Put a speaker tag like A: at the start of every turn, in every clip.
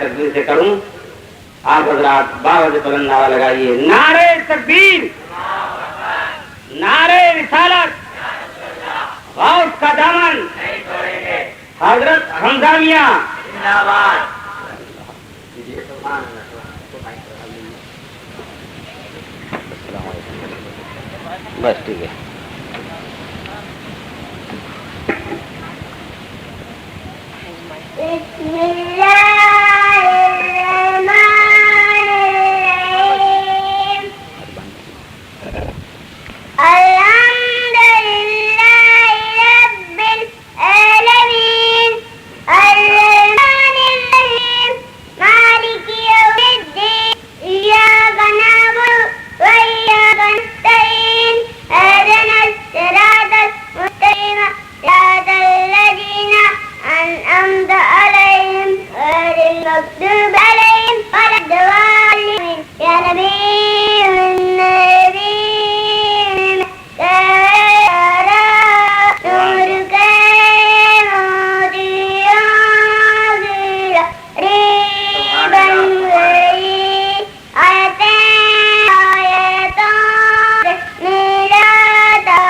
A: تکبیر سے کروں. آپ حضرات باوجہ بلند نعرہ لگائیے. نعرہ تکبیر، نعرہ رسالت، غوث کا دامن، حضرت حمزہ میاں زندہ باد. بس ٹھیک ہے.
B: بسم اللہ الرحمن الرحیم. الحمد للہ رب العالمین الرحمن الرحیم مالک یوم الدین ایاک نعبد و ایاک نستعین اهدنا الصراط المستقیم صراط الذین أنعمت عليهم غير المغضوب عليهم ولا الضالين. يا نبي النبي نورك مضيء ريبا غير آيات ميلادا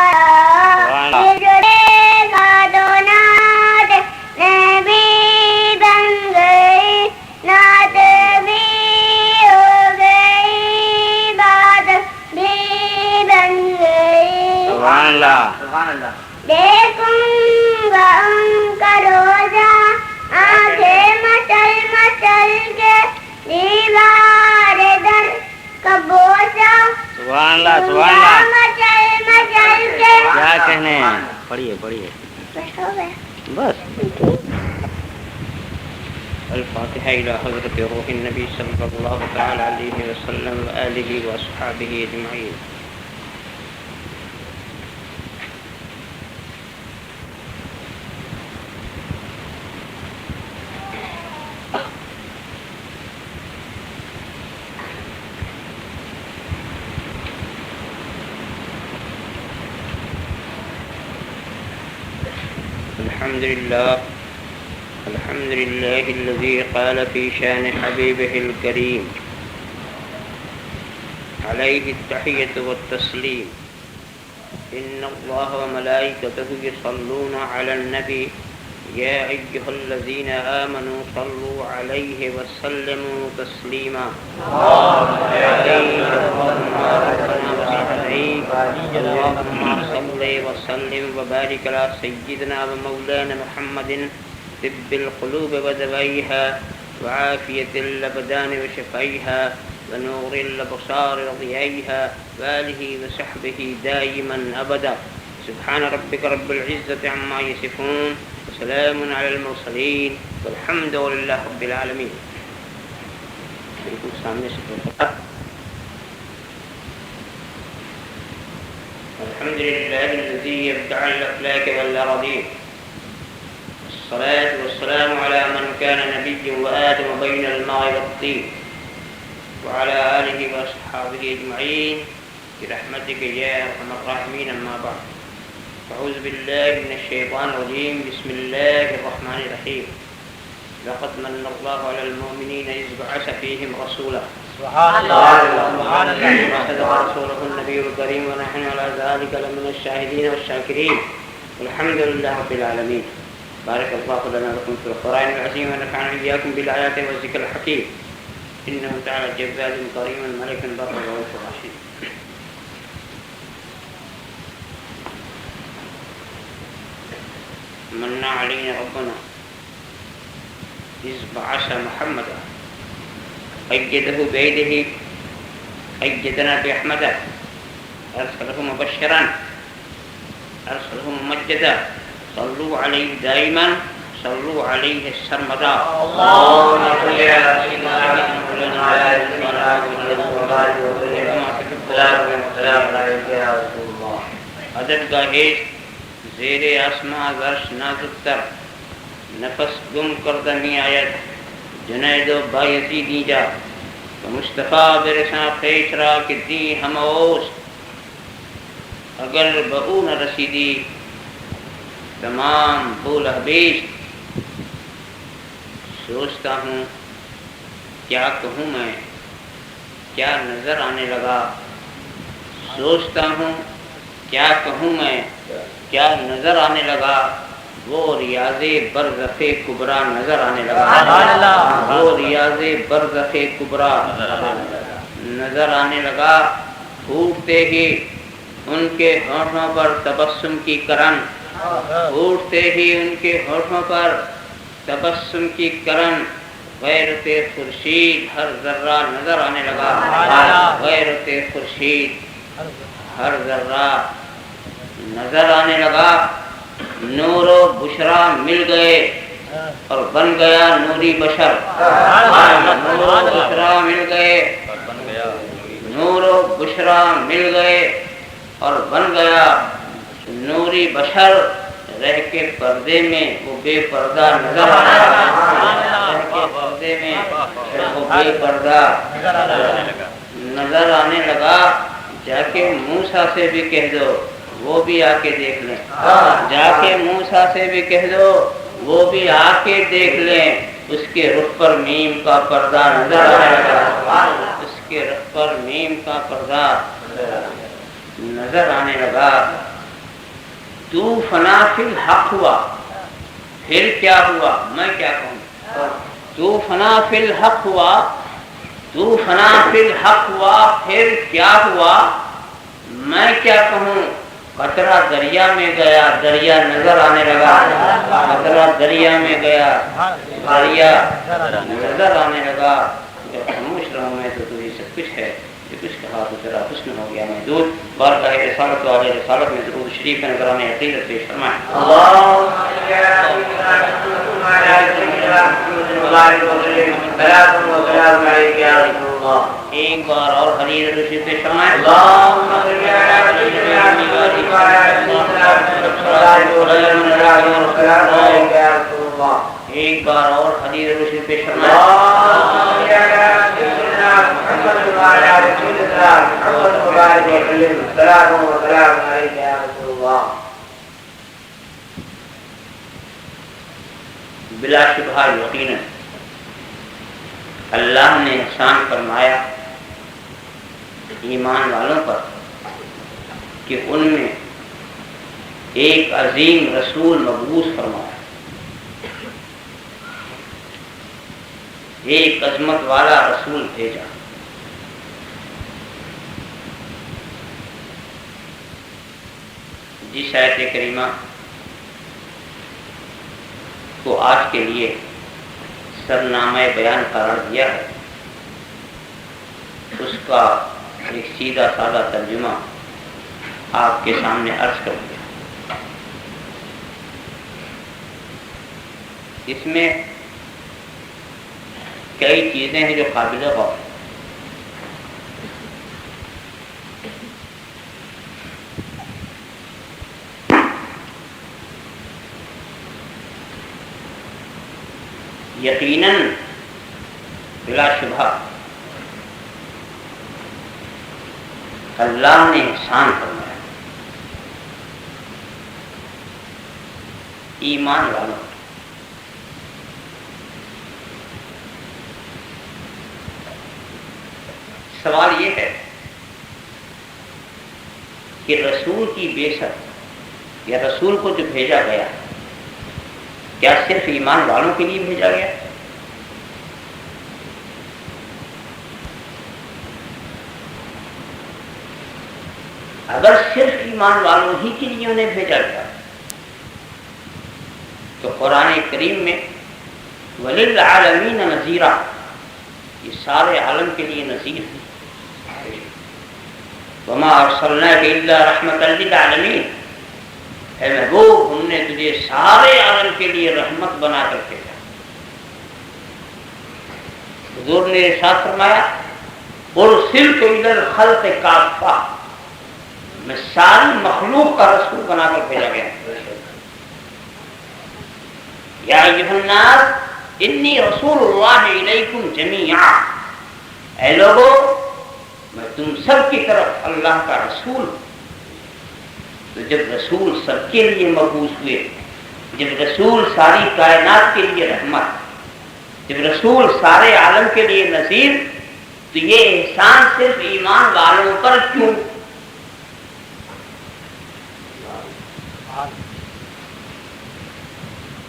B: دیکھوں گا ان کا روزہ آنکھیں مچل مچل کے دیوار در کا بوسہ.
A: سبحان اللہ سبحان اللہ.
B: مچل مچل کے
A: کیا کہنے ہیں؟ پڑھیے پڑھیے بس. الفاتحہ الی حضرت روح النبی صلی اللہ تعالی علیہ وسلم وآلہ واصحابہ اجمعین. الحمد لله الذي قال في شان حبيبه الكريم عليه التحية والتسليم. إن الله وملائكته يصلون على النبي يا أيها الذين آمنوا صلوا عليه وسلموا تسليما. اللهم صل وسلم وبارك على سيدنا ومولانا محمد طب القلوب ودوائها وعافية الأبدان وشفائها ونور الأبصار وضيائها وآله وصحبه دائما أبدا. سبحان ربك رب العزة عما يصفون وسلام على المرسلين والحمد لله رب العالمين. سامنے سے الحمد لله الذي يبدع الأفلاك والأراضين. الصلاة والسلام على من كان نبي وآدم بين الماء والطين وعلى آله وأصحابه أجمعين برحمتك يا أرحم الراحمين. أما بعد أعوذ بالله من الشيطان الرجيم. بسم الله الرحمن الرحيم. لقد من الله على المؤمنين إذ بعث فيهم رسولا. سبحان الله سبحان الله. وصدق رسوله النبي الكريم ونحن على ذلك لمن الشاهدين والشاكرين والحمد لله رب العالمين. بارك الله لنا لكم في القرآن العظيم ونفعنا إياكم بالآيات والذكر الحكيم. إنه تعالى جواد كريم ملك بر رؤوف رشيد. من علينا ربنا إذ بعث محمدا أيده بيده أيدنا بأحمد أرسله مبشرا أرسله ممجدا. صلوا عليه دائما صلوا عليه السرمدا. اللهم صل على سيدنا محمد وعلى آله وصحبه. عدد گاہیش زیر آسمان عرش نازک تر نفس گم کردمی آیت جنید و بایزیدی جا و مصطفیٰ برساں خیش را کہ دی ہم اوست اگر بہو نہ رسیدی تمام بول حبیش. سوچتا ہوں کیا کہوں میں، کیا نظر آنے لگا، سوچتا ہوں کیا کہوں میں، کیا نظر آنے لگا، وہ ریاض برزخ کبریٰ نظر آنے لگا، وہ ریاض برزخ کبریٰ نظر آنے لگا۔ پھوٹتے ہی ان کے ہونٹوں پر تبسم کی کرن، پھوٹتے ہی ان کے ہونٹوں پر تبسم کی کرن، غیرت خورشید ہر ذرہ نظر آنے لگا، غیرت خورشید ہر ذرہ نظر آنے لگا۔ نور و بشرا مل گئے اور بن گیا نوری بشر، نور و بشرا مل گئے، نور و بشرا مل گئے اور بن گیا نوری بشر۔ رہ کے پردے میں وہ بے پردہ نظر آنے لگا، رہ کے پردے میں وہ بے پردہ نظر آنے لگا۔ جا کے موسیٰ سے بھی کہہ دو وہ بھی آ کے دیکھ لیں، جا کے موسیٰ سے بھی کہہ دو وہ بھی آ کے دیکھ لیں۔ اس کے رخ پر میم کا پردہ نظر آنے لگا، اس کے رخ پر میم کا پردہ نظر آنے لگا۔ تو فنا فی الحق ہوا، پھر کیا ہوا میں کیا کہوں، تو فنا فی الحق ہوا، تو فنا فی الحق ہوا، پھر کیا ہوا میں کیا کہوں۔ قطرہ دریا میں گیا دریا نظر آنے لگا، قطرہ دریا میں گیا دریا نظر آنے لگا۔ جب خاموش رہوں میں تو یہ سب کچھ ہے، جو کچھ کہا تو تیرا حسن ہو گیا محدود۔ بارگاہ رسالت و علیہ رسالت میں درود شریف نگران عقیدت پیش فرمائیں۔ ایک بار اور حدیث رشید پیش فرمائیں۔ ایک بار اور حدیث رشید پیش فرمائیں۔ بلا شبہ یقیناً اللہ نے احسان فرمایا ایمان والوں پر کہ ان میں ایک عظیم رسول مبعوث فرمایا، ایک عظمت والا رسول بھیجا۔ جس آیت کریمہ کو آج کے لیے سرنامہ بیان قرار دیا ہے، اس کا ایک سیدھا سادہ ترجمہ آپ کے سامنے عرض کر دیا۔ اس میں کئی چیزیں ہیں جو قابل غور ہیں۔ یقیناً بلا شبہ اللہ نے احسان فرمایا ایمان والوں پر۔ سوال یہ ہے کہ رسول کی بعثت یا رسول کو جو بھیجا گیا کیا صرف ایمان والوں کے لیے بھیجا گیا؟ اگر صرف ایمان والوں ہی کے لیے انہیں بھیجا گیا تو قرآن کریم میں وَلِلْعَالَمِينَ نَذِيرًا، یہ سارے عالم کے لیے نذیر ہے۔ وَمَا أَرْسَلْنَاكَ إِلَّا رَحْمَةً لِلْعَالَمِينَ، اے محبوب ہم نے تجھے سارے عالم کے لیے رحمت بنا کر بھیجا۔ حضور نے ارشاد فرمایا اُرْسِلْتُ إِلَى الْخَلْقِ كَافَّةً، میں ساری مخلوق کا رسول بنا کر بھیجا گیا۔ یا ایھا الناس انی رسول اللہ الیکم جمیعا، اے لوگو میں تم سب کی طرف اللہ کا رسول ہوں۔ تو جب رسول سب کے لیے مبعوث ہوئے، جب رسول ساری کائنات کے لیے رحمت، جب رسول سارے عالم کے لیے نذیر، تو یہ احسان صرف ایمان والوں پر کیوں؟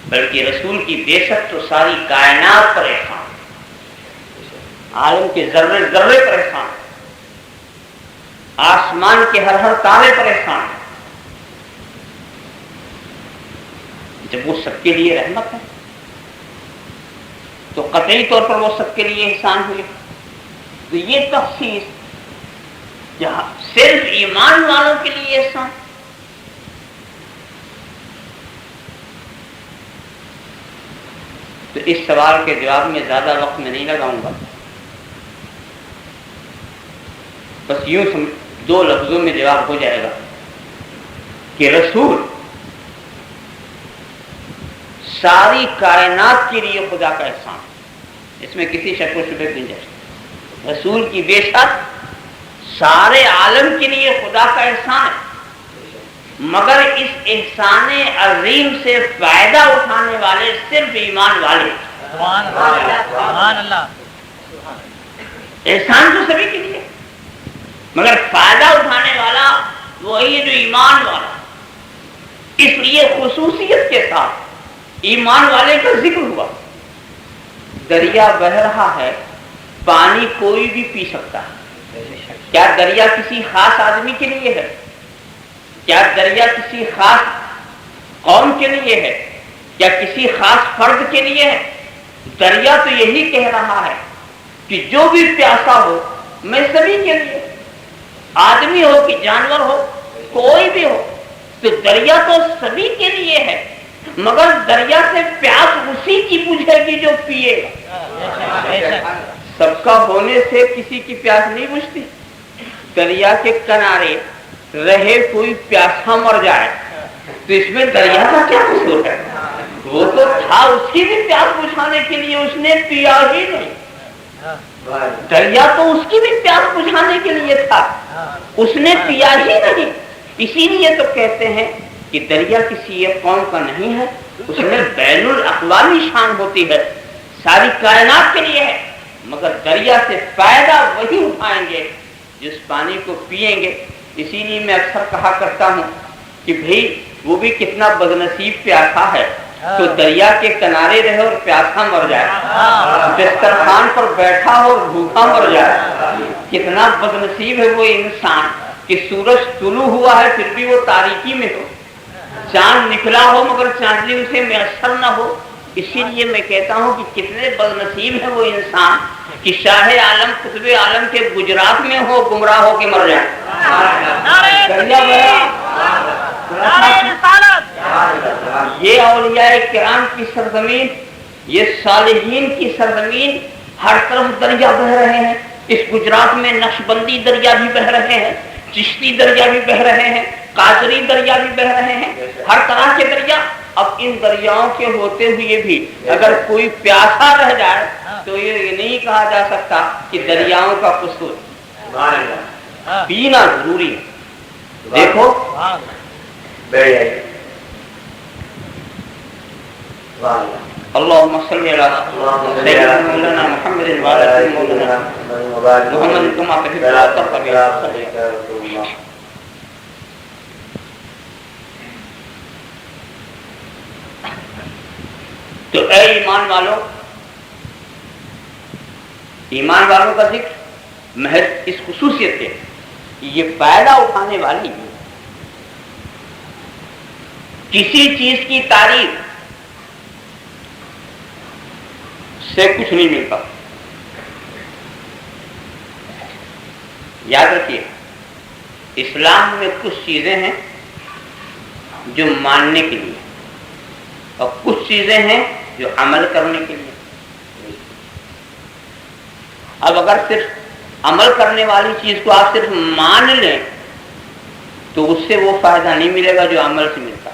A: بلکہ رسول کی بعثت تو ساری کائنات پر احسان، عالم کے ذرے ذرے پر احسان، آسمان کے ہر تارے پر احسان ہے۔ جب وہ سب کے لیے رحمت ہے تو قطعی طور پر وہ سب کے لیے احسان ہوئے۔ تو یہ تخصیص جہاں صرف ایمان والوں کے لیے احسان، تو اس سوال کے جواب میں زیادہ وقت میں نہیں لگاؤں گا، بس یوں دو لفظوں میں جواب ہو جائے گا کہ رسول ساری کائنات کے لیے خدا کا احسان، اس میں کسی شک و شبہ کی گنجائش۔ رسول کی بعثت سارے عالم کے لیے خدا کا احسان ہے، مگر اس احسان عظیم سے فائدہ اٹھانے والے صرف ایمان والے۔ سبحان اللہ۔ احسان تو سبھی کے لیے، مگر فائدہ اٹھانے والا وہی ہے جو ایمان والا۔ اس لیے خصوصیت کے ساتھ ایمان والے کا ذکر ہوا۔ دریا بہ رہا ہے، پانی کوئی بھی پی سکتا ہے۔ کیا دریا کسی خاص آدمی کے لیے ہے؟ کیا دریا کسی خاص قوم کے لیے ہے؟ کیا کسی خاص فرد کے لیے ہے؟ دریا تو یہی کہہ رہا ہے کہ جو بھی پیاسا ہو میں سبھی کے لیے، آدمی ہو کہ جانور ہو، کوئی بھی ہو، تو دریا تو سبھی کے لیے ہے، مگر دریا سے پیاس اسی کی بجھے گی جو پیے گا۔ سب کا ہونے سے کسی کی پیاس نہیں بجھتی۔ دریا کے کنارے رہے کوئی پیاسا مر جائے تو اس میں دریا کا کیا قصور ہے؟ وہ تو تھا اس کی بھی پیاس بجھانے کے لیے، اس نے پیا ہی نہیں۔ دریا تو اس کی بھی پیاس بجھانے کے لیے تھا، اس نے پیا ہی نہیں۔ اسی لیے تو کہتے ہیں کہ دریا کسی ایک قوم کا نہیں ہے، اس میں بین الاقوامی شان ہوتی ہے، ساری کائنات کے لیے ہے، مگر دریا سے فائدہ وہی اٹھائیں گے جس پانی کو پئیں گے۔ اسی لیے میں اکثر کہا کرتا ہوں کہ بھئی وہ بھی کتنا بدنصیب پیاسا ہے تو دریا کے کنارے رہے اور پیاسا مر جائے، دسترخوان پر بیٹھا ہو اور بھوکا مر جائے۔ کتنا بدنصیب ہے وہ انسان کہ سورج طلوع ہوا ہے پھر بھی وہ تاریکی میں ہو، چاند نکلا ہو مگر چاندنی اسے میسر نہ ہو۔ اسی لیے میں کہتا ہوں کہ کتنے بدنصیب ہے وہ انسان کہ شاہ عالم قطب عالم کے گجرات میں ہو، گمراہ ہو کے مر جائے۔ یہ اولیاء کرام کی سرزمین، یہ صالحین کی سرزمین، ہر طرف دریا بہ رہے ہیں۔ اس گجرات میں نقشبندی دریا بھی بہ رہے ہیں، چشتی دریا بھی بہ رہے ہیں، قادری دریا بھی بہ رہے ہیں، ہر طرح کے دریا۔ اب ان دریاؤں کے ہوتے ہوئے بھی اگر کوئی پیاسا رہ جائے تو یہ نہیں کہا جا سکتا کہ دریاؤں کا قصور، پینا ضروری ہے۔ دیکھو اللهم صل على سيدنا مولانا محمد وعلى آل مولانا محمد كما تحب وترضى۔ تو اے ایمان والوں، ایمان والوں کا ذکر محض اس خصوصیت سے یہ فائدہ اٹھانے والی ہے۔ کسی چیز کی تعریف سے کچھ نہیں ملتا۔ یاد رکھیے، اسلام میں کچھ چیزیں ہیں جو ماننے کے لیے اور کچھ چیزیں ہیں جو عمل کرنے کے لیے۔ اب اگر صرف عمل کرنے والی چیز کو آپ صرف مان لیں تو اس سے وہ فائدہ نہیں ملے گا جو عمل سے ملتا۔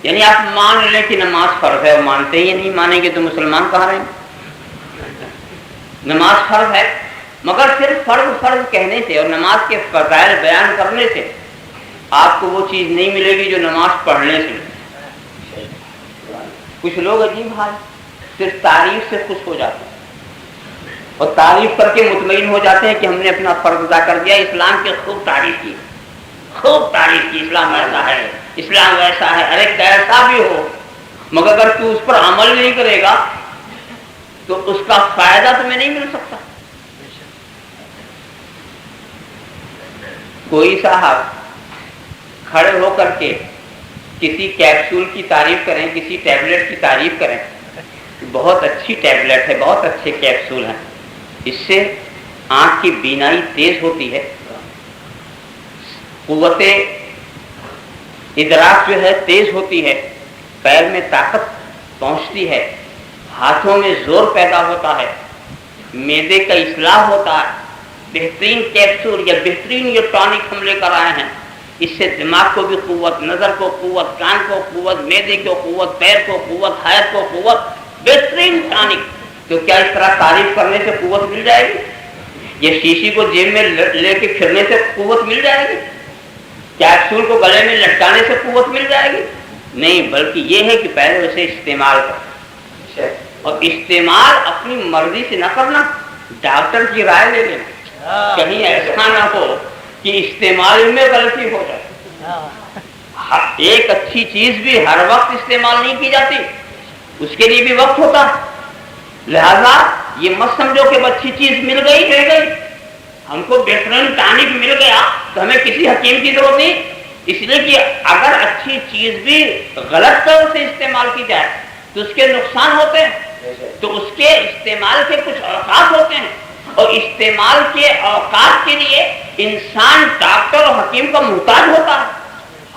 A: یعنی آپ مان لیں کہ نماز فرض ہے اور مانتے ہی نہیں، مانیں گے تو مسلمان کہاں رہیں گے؟ نماز فرض ہے، مگر صرف فرض فرض کہنے سے اور نماز کے فضائل بیان کرنے سے آپ کو وہ چیز نہیں ملے گی جو نماز پڑھنے سے ملے۔ کچھ لوگ عجیب حال، صرف تعریف سے خوش ہو جاتے ہیں اور تعریف کر کے مطمئن ہو جاتے ہیں کہ ہم نے اپنا فرض ادا کر دیا. اسلام کی خوب تعریف کی، خوب تعریف کی، اسلام ایسا ہے، اسلام ویسا ہے. ارے کیسا بھی ہو، مگر اگر تو اس پر عمل نہیں کرے گا تو اس کا فائدہ تمہیں نہیں مل سکتا. کوئی صاحب کھڑے ہو کر کے کسی کیپسول کی تعریف کریں، کسی ٹیبلٹ کی تعریف کریں، بہت اچھی ٹیبلٹ ہے، بہت اچھے کیپسول ہیں، اس سے آنکھ کی بینائی تیز ہوتی ہے، قوت ادراک جو ہے تیز ہوتی ہے، پیر میں طاقت پہنچتی ہے، ہاتھوں میں زور پیدا ہوتا ہے، معدے کا اصلاح ہوتا ہے. بہترین کیپسول یا بہترین یہ ٹانک ہم لے کر آئے ہیں، اس سے دماغ کو بھی قوت، نظر کو قوت، کان کو قوت، معدے کو قوت، پیر کو قوت، حیض کو قوت، بہترین ٹانک. تو کیا اس طرح تعریف کرنے سے قوت مل جائے گی؟ یہ شیشی کو جیب میں لے کے پھرنے سے قوت مل جائے گی؟ کیپسول کو گلے میں لٹکانے سے قوت مل جائے گی؟ نہیں، بلکہ یہ ہے کہ پہلے اسے استعمال کرنا، اور استعمال اپنی مرضی سے نہ کرنا، ڈاکٹر کی رائے لے لینا. کہیں ایسا نہ ہو کہ استعمال میں غلطی ہو جائے. ایک اچھی چیز بھی ہر وقت استعمال نہیں کی جاتی، اس کے لیے بھی وقت ہوتا. لہذا یہ مت سمجھو کہ اچھی چیز مل گئی، ہم کو بہترین ٹانک مل گیا تو ہمیں کسی حکیم کی ضرورت نہیں. اس لیے کہ اگر اچھی چیز بھی غلط طور سے استعمال کی جائے تو اس کے نقصان ہوتے ہیں، تو اس کے استعمال کے کچھ اوقات ہوتے ہیں، اور استعمال کے اوقات کے لیے انسان ڈاکٹر اور حکیم کا محتاج ہوتا ہے.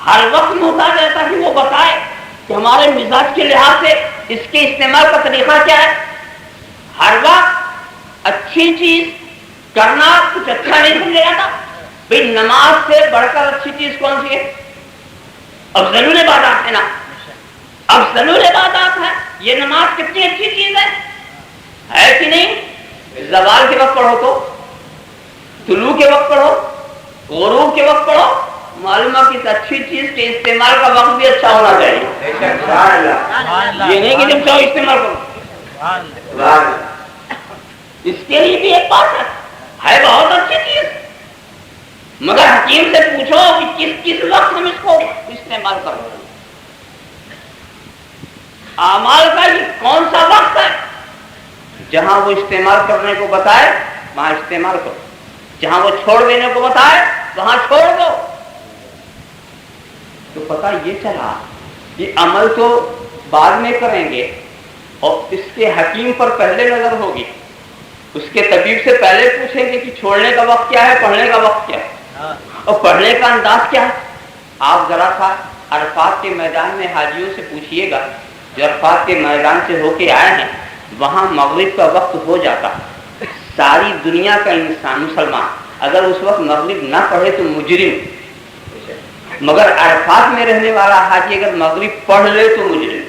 A: ہر وقت محتاج رہتا کہ وہ بتائے کہ ہمارے مزاج کے لحاظ سے اس کے استعمال کا طریقہ کیا ہے. ہر وقت اچھی چیز کرنا کچھ اچھا نہیں سمجھا جاتا. بھئی نماز سے بڑھ کر اچھی چیز کون سی ہے؟ افضل العبادات ہے نا، افضل العبادات ہے. یہ نماز کتنی اچھی چیز ہے کہ نہیں؟ زوال کے وقت پڑھو تو، طلوع کے وقت پڑھو، غروب کے وقت پڑھو، معلوم ہے کہ اچھی چیز کے استعمال کا وقت بھی اچھا ہونا چاہیے. یہ نہیں کہ جب چاہو استعمال کرو. اس کے لیے بھی ایک بات ہے بہت اچھی چیز، مگر حکیم سے پوچھو کہ کس وقت ہم اس کو استعمال کرو. اعمال کا یہ کون سا وقت ہے؟ جہاں وہ استعمال کرنے کو بتائے وہاں استعمال کرو، جہاں وہ چھوڑ دینے کو بتائے وہاں چھوڑ دو. تو پتہ یہ چلا کہ عمل تو بعد میں کریں گے، اور اس کے حکیم پر پہلے نظر ہوگی، اس کے طبیب سے پہلے پوچھیں گے کہ چھوڑنے کا وقت کیا ہے، پڑھنے کا وقت کیا ہے، اور پڑھنے کا انداز کیا ہے. آپ ذرا سا عرفات کے میدان میں حاجیوں سے پوچھئے گا، جو عرفات کے میدان سے ہو کے آئے ہیں، وہاں مغرب کا وقت ہو جاتا. ساری دنیا کا انسان مسلمان اگر اس وقت مغرب نہ پڑھے تو مجرم، مگر عرفات میں رہنے والا حاجی اگر مغرب پڑھ لے تو مجرم.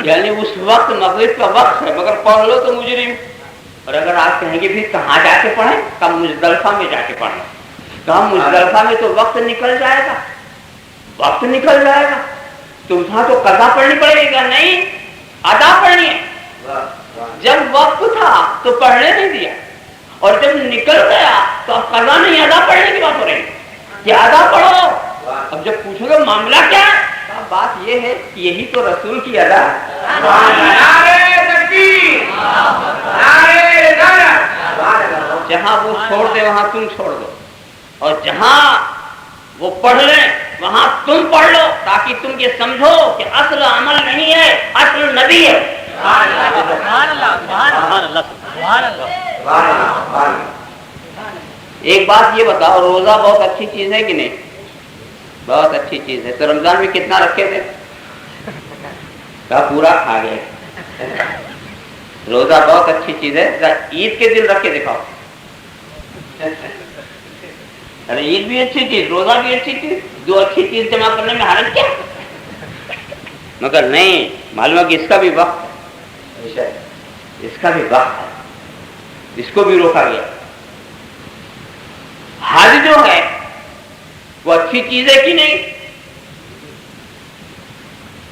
A: یعنی اس وقت مغرب کا وقت ہے مگر پڑھ لو تو مجرم. اور اگر آپ کہیں گے پھر کہاں جا کے پڑھیں؟ کہاں مزدلفہ میں جا کے پڑھیں. کہاں مزدلفہ میں تو وقت نکل جائے گا، وقت نکل جائے گا، تو وہاں تو قضا پڑھنی پڑے گا. نہیں، ادا پڑھنی ہے. جب وقت تھا تو پڑھنے نہیں دیا، اور جب نکل گیا تو اب قضا نہیں ادا پڑھنے کی بات ہو رہی کہ ادا پڑھو. اب جب پوچھو گے معاملہ کیا ہے، تو بات یہ ہے کہ یہی تو رسول کی ادا ہے. جہاں وہ چھوڑ دے وہاں تم چھوڑ دو، اور جہاں وہ پڑھ لیں وہاں تم پڑھ لو، تاکہ تم یہ سمجھو کہ اصل عمل نہیں ہے، اصل نبی ہے. ایک بات یہ بتاؤ، روزہ بہت اچھی چیز ہے کہ نہیں؟ بہت اچھی چیز ہے. تو رمضان میں کتنا رکھے تھے؟ پورا کھا گئے. روزہ بہت اچھی چیز ہے. عید کے دن رکھ کے دکھاؤ. ارے عید بھی اچھی چیز، روزہ بھی اچھی چیز، دو اچھی چیز جمع کرنے میں حرج کیا؟ مگر نہیں، معلوم ہے کہ اس کا بھی وقت ہے، اس کا بھی وقت ہے، اس کو بھی روکا گیا. حج جو ہے وہ اچھی چیز ہے کہ نہیں؟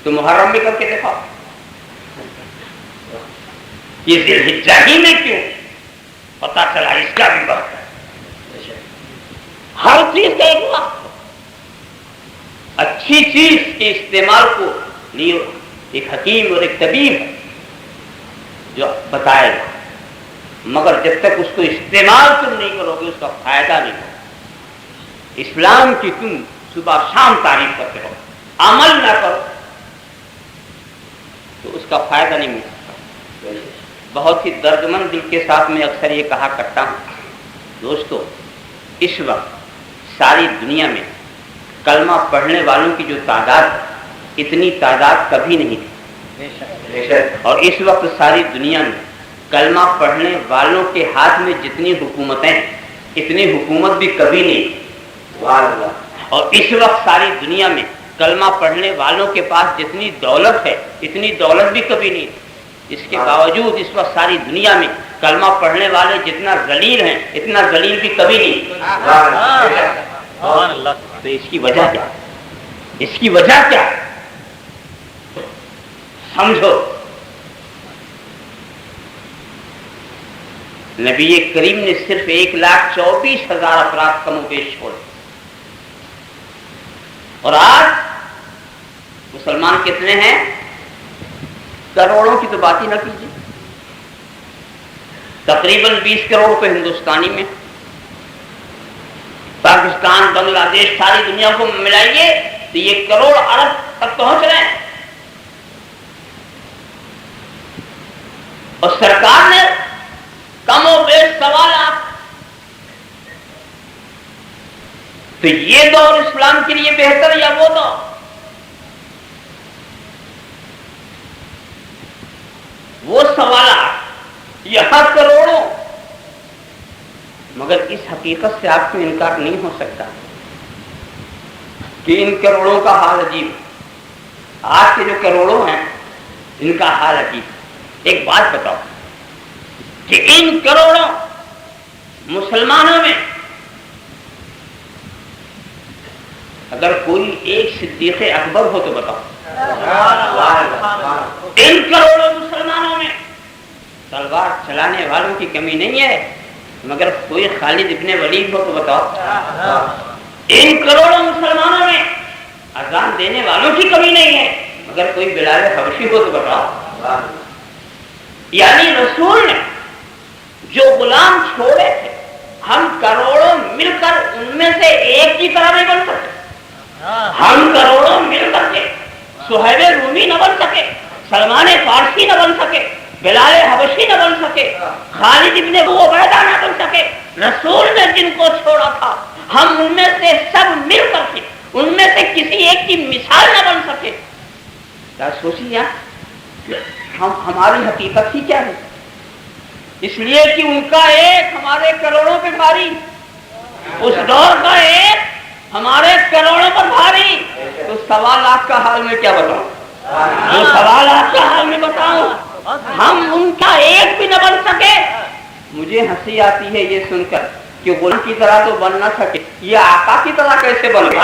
A: تو محرم بھی کر کے دکھاؤ. یہ ذی الحجہ ہی میں کیوں؟ پتا چلا اس کا بھی وقت ہے، ہر چیز کا ایک وقت ہے۔ اچھی چیز کے استعمال کو لیے ایک حکیم اور ایک طبیب ہے جو بتائے گا، مگر جب تک اس کو استعمال تم نہیں کرو گے اس کا فائدہ نہیں ہوگا۔ اسلام کی تم صبح شام تعریف کرتے ہو، عمل نہ کرو تو اس کا فائدہ نہیں مل سکتا۔ بہت ہی دردمند دل کے ساتھ میں اکثر یہ کہا کرتا ہوں، دوستو اس وقت ساری دنیا میں کلمہ پڑھنے والوں کی جو تعداد ہے اتنی تعداد کبھی نہیں تھی، اور اس وقت ساری دنیا میں کلمہ پڑھنے والوں کے ہاتھ میں جتنی حکومتیں ہیں اتنی حکومت بھی کبھی نہیں تھی، اور اس وقت ساری دنیا میں کلمہ پڑھنے والوں کے پاس جتنی دولت ہے اتنی دولت بھی کبھی نہیں تھی۔ اس کے باوجود اس وقت ساری دنیا میں کلمہ پڑھنے والے جتنا ذلیل ہیں اتنا ذلیل بھی کبھی نہیں۔ تو اس کی وجہ کیا؟ اس کی وجہ کیا؟ سمجھو، نبی کریم نے صرف 1,24,000 افراد کم و بیش چھوڑے، اور آج مسلمان کتنے ہیں؟ کروڑوں کی تو بات ہی نہ کیجیے، تقریباً 20 کروڑ روپے ہندوستانی میں، پاکستان، بنگلہ دیش، ساری دنیا کو ملائیے تو یہ کروڑ ارب تک پہنچ رہے ہیں، اور سرکار نے کم و بیش 1.25 لاکھ۔ تو یہ دور اسلام کے لیے بہتر یا وہ دور؟ وہ 1.25 لاکھ، یہاں کروڑوں۔ مگر اس حقیقت سے آپ کو انکار نہیں ہو سکتا کہ ان کروڑوں کا حال عجیب ہے۔ آج کے جو کروڑوں ہیں ان کا حال عجیب ہے۔ ایک بات بتاؤ کہ ان کروڑوں مسلمانوں میں اگر کوئی ایک صدیق اکبر ہو تو بتاؤ، ان کروڑوں مسلمانوں میں تلوار چلانے والوں کی کمی نہیں ہے، مگر کوئی خالد ابن ولید ہو تو بتاؤ۔ ان کروڑوں مسلمانوں میں اذان دینے والوں کی کمی نہیں ہے، مگر کوئی بلال حبشی ہو تو بتاؤ۔ یعنی رسول نے جو غلام چھوڑے تھے ہم کروڑوں مل کر ان میں سے ایک کی طرح نہیں بن سکتے۔ ہم کروڑوں مل کر کے صہیب رومی نہ بن سکے، سلمان فارسی نہ بن سکے، بلال حبشی نہ بن سکے، خالد ابن عبیدہ نہ بن سکے۔ رسول نے جن کو چھوڑا تھا ہم ان میں سے سب مل کر کے ان میں سے کسی ایک کی مثال نہ بن سکے۔ کیا سوچیے ہماری حقیقت ہی کیا ہے؟ اس لیے کہ ان کا ایک ہمارے کروڑوں پہ بھاری، اس دور کا ایک ہمارے کروڑوں پر بھاری۔ تو 1.25 لاکھ کا حال میں کیا بتاؤں؟ جو 1.25 لاکھ کا حال میں بتاؤں، ہم ان کا ایک بھی نہ بن سکے۔ مجھے ہنسی آتی ہے یہ سن کر کہ غلام کی طرح تو بن نہ سکے، یہ آقا کی طرح کیسے بن گئے؟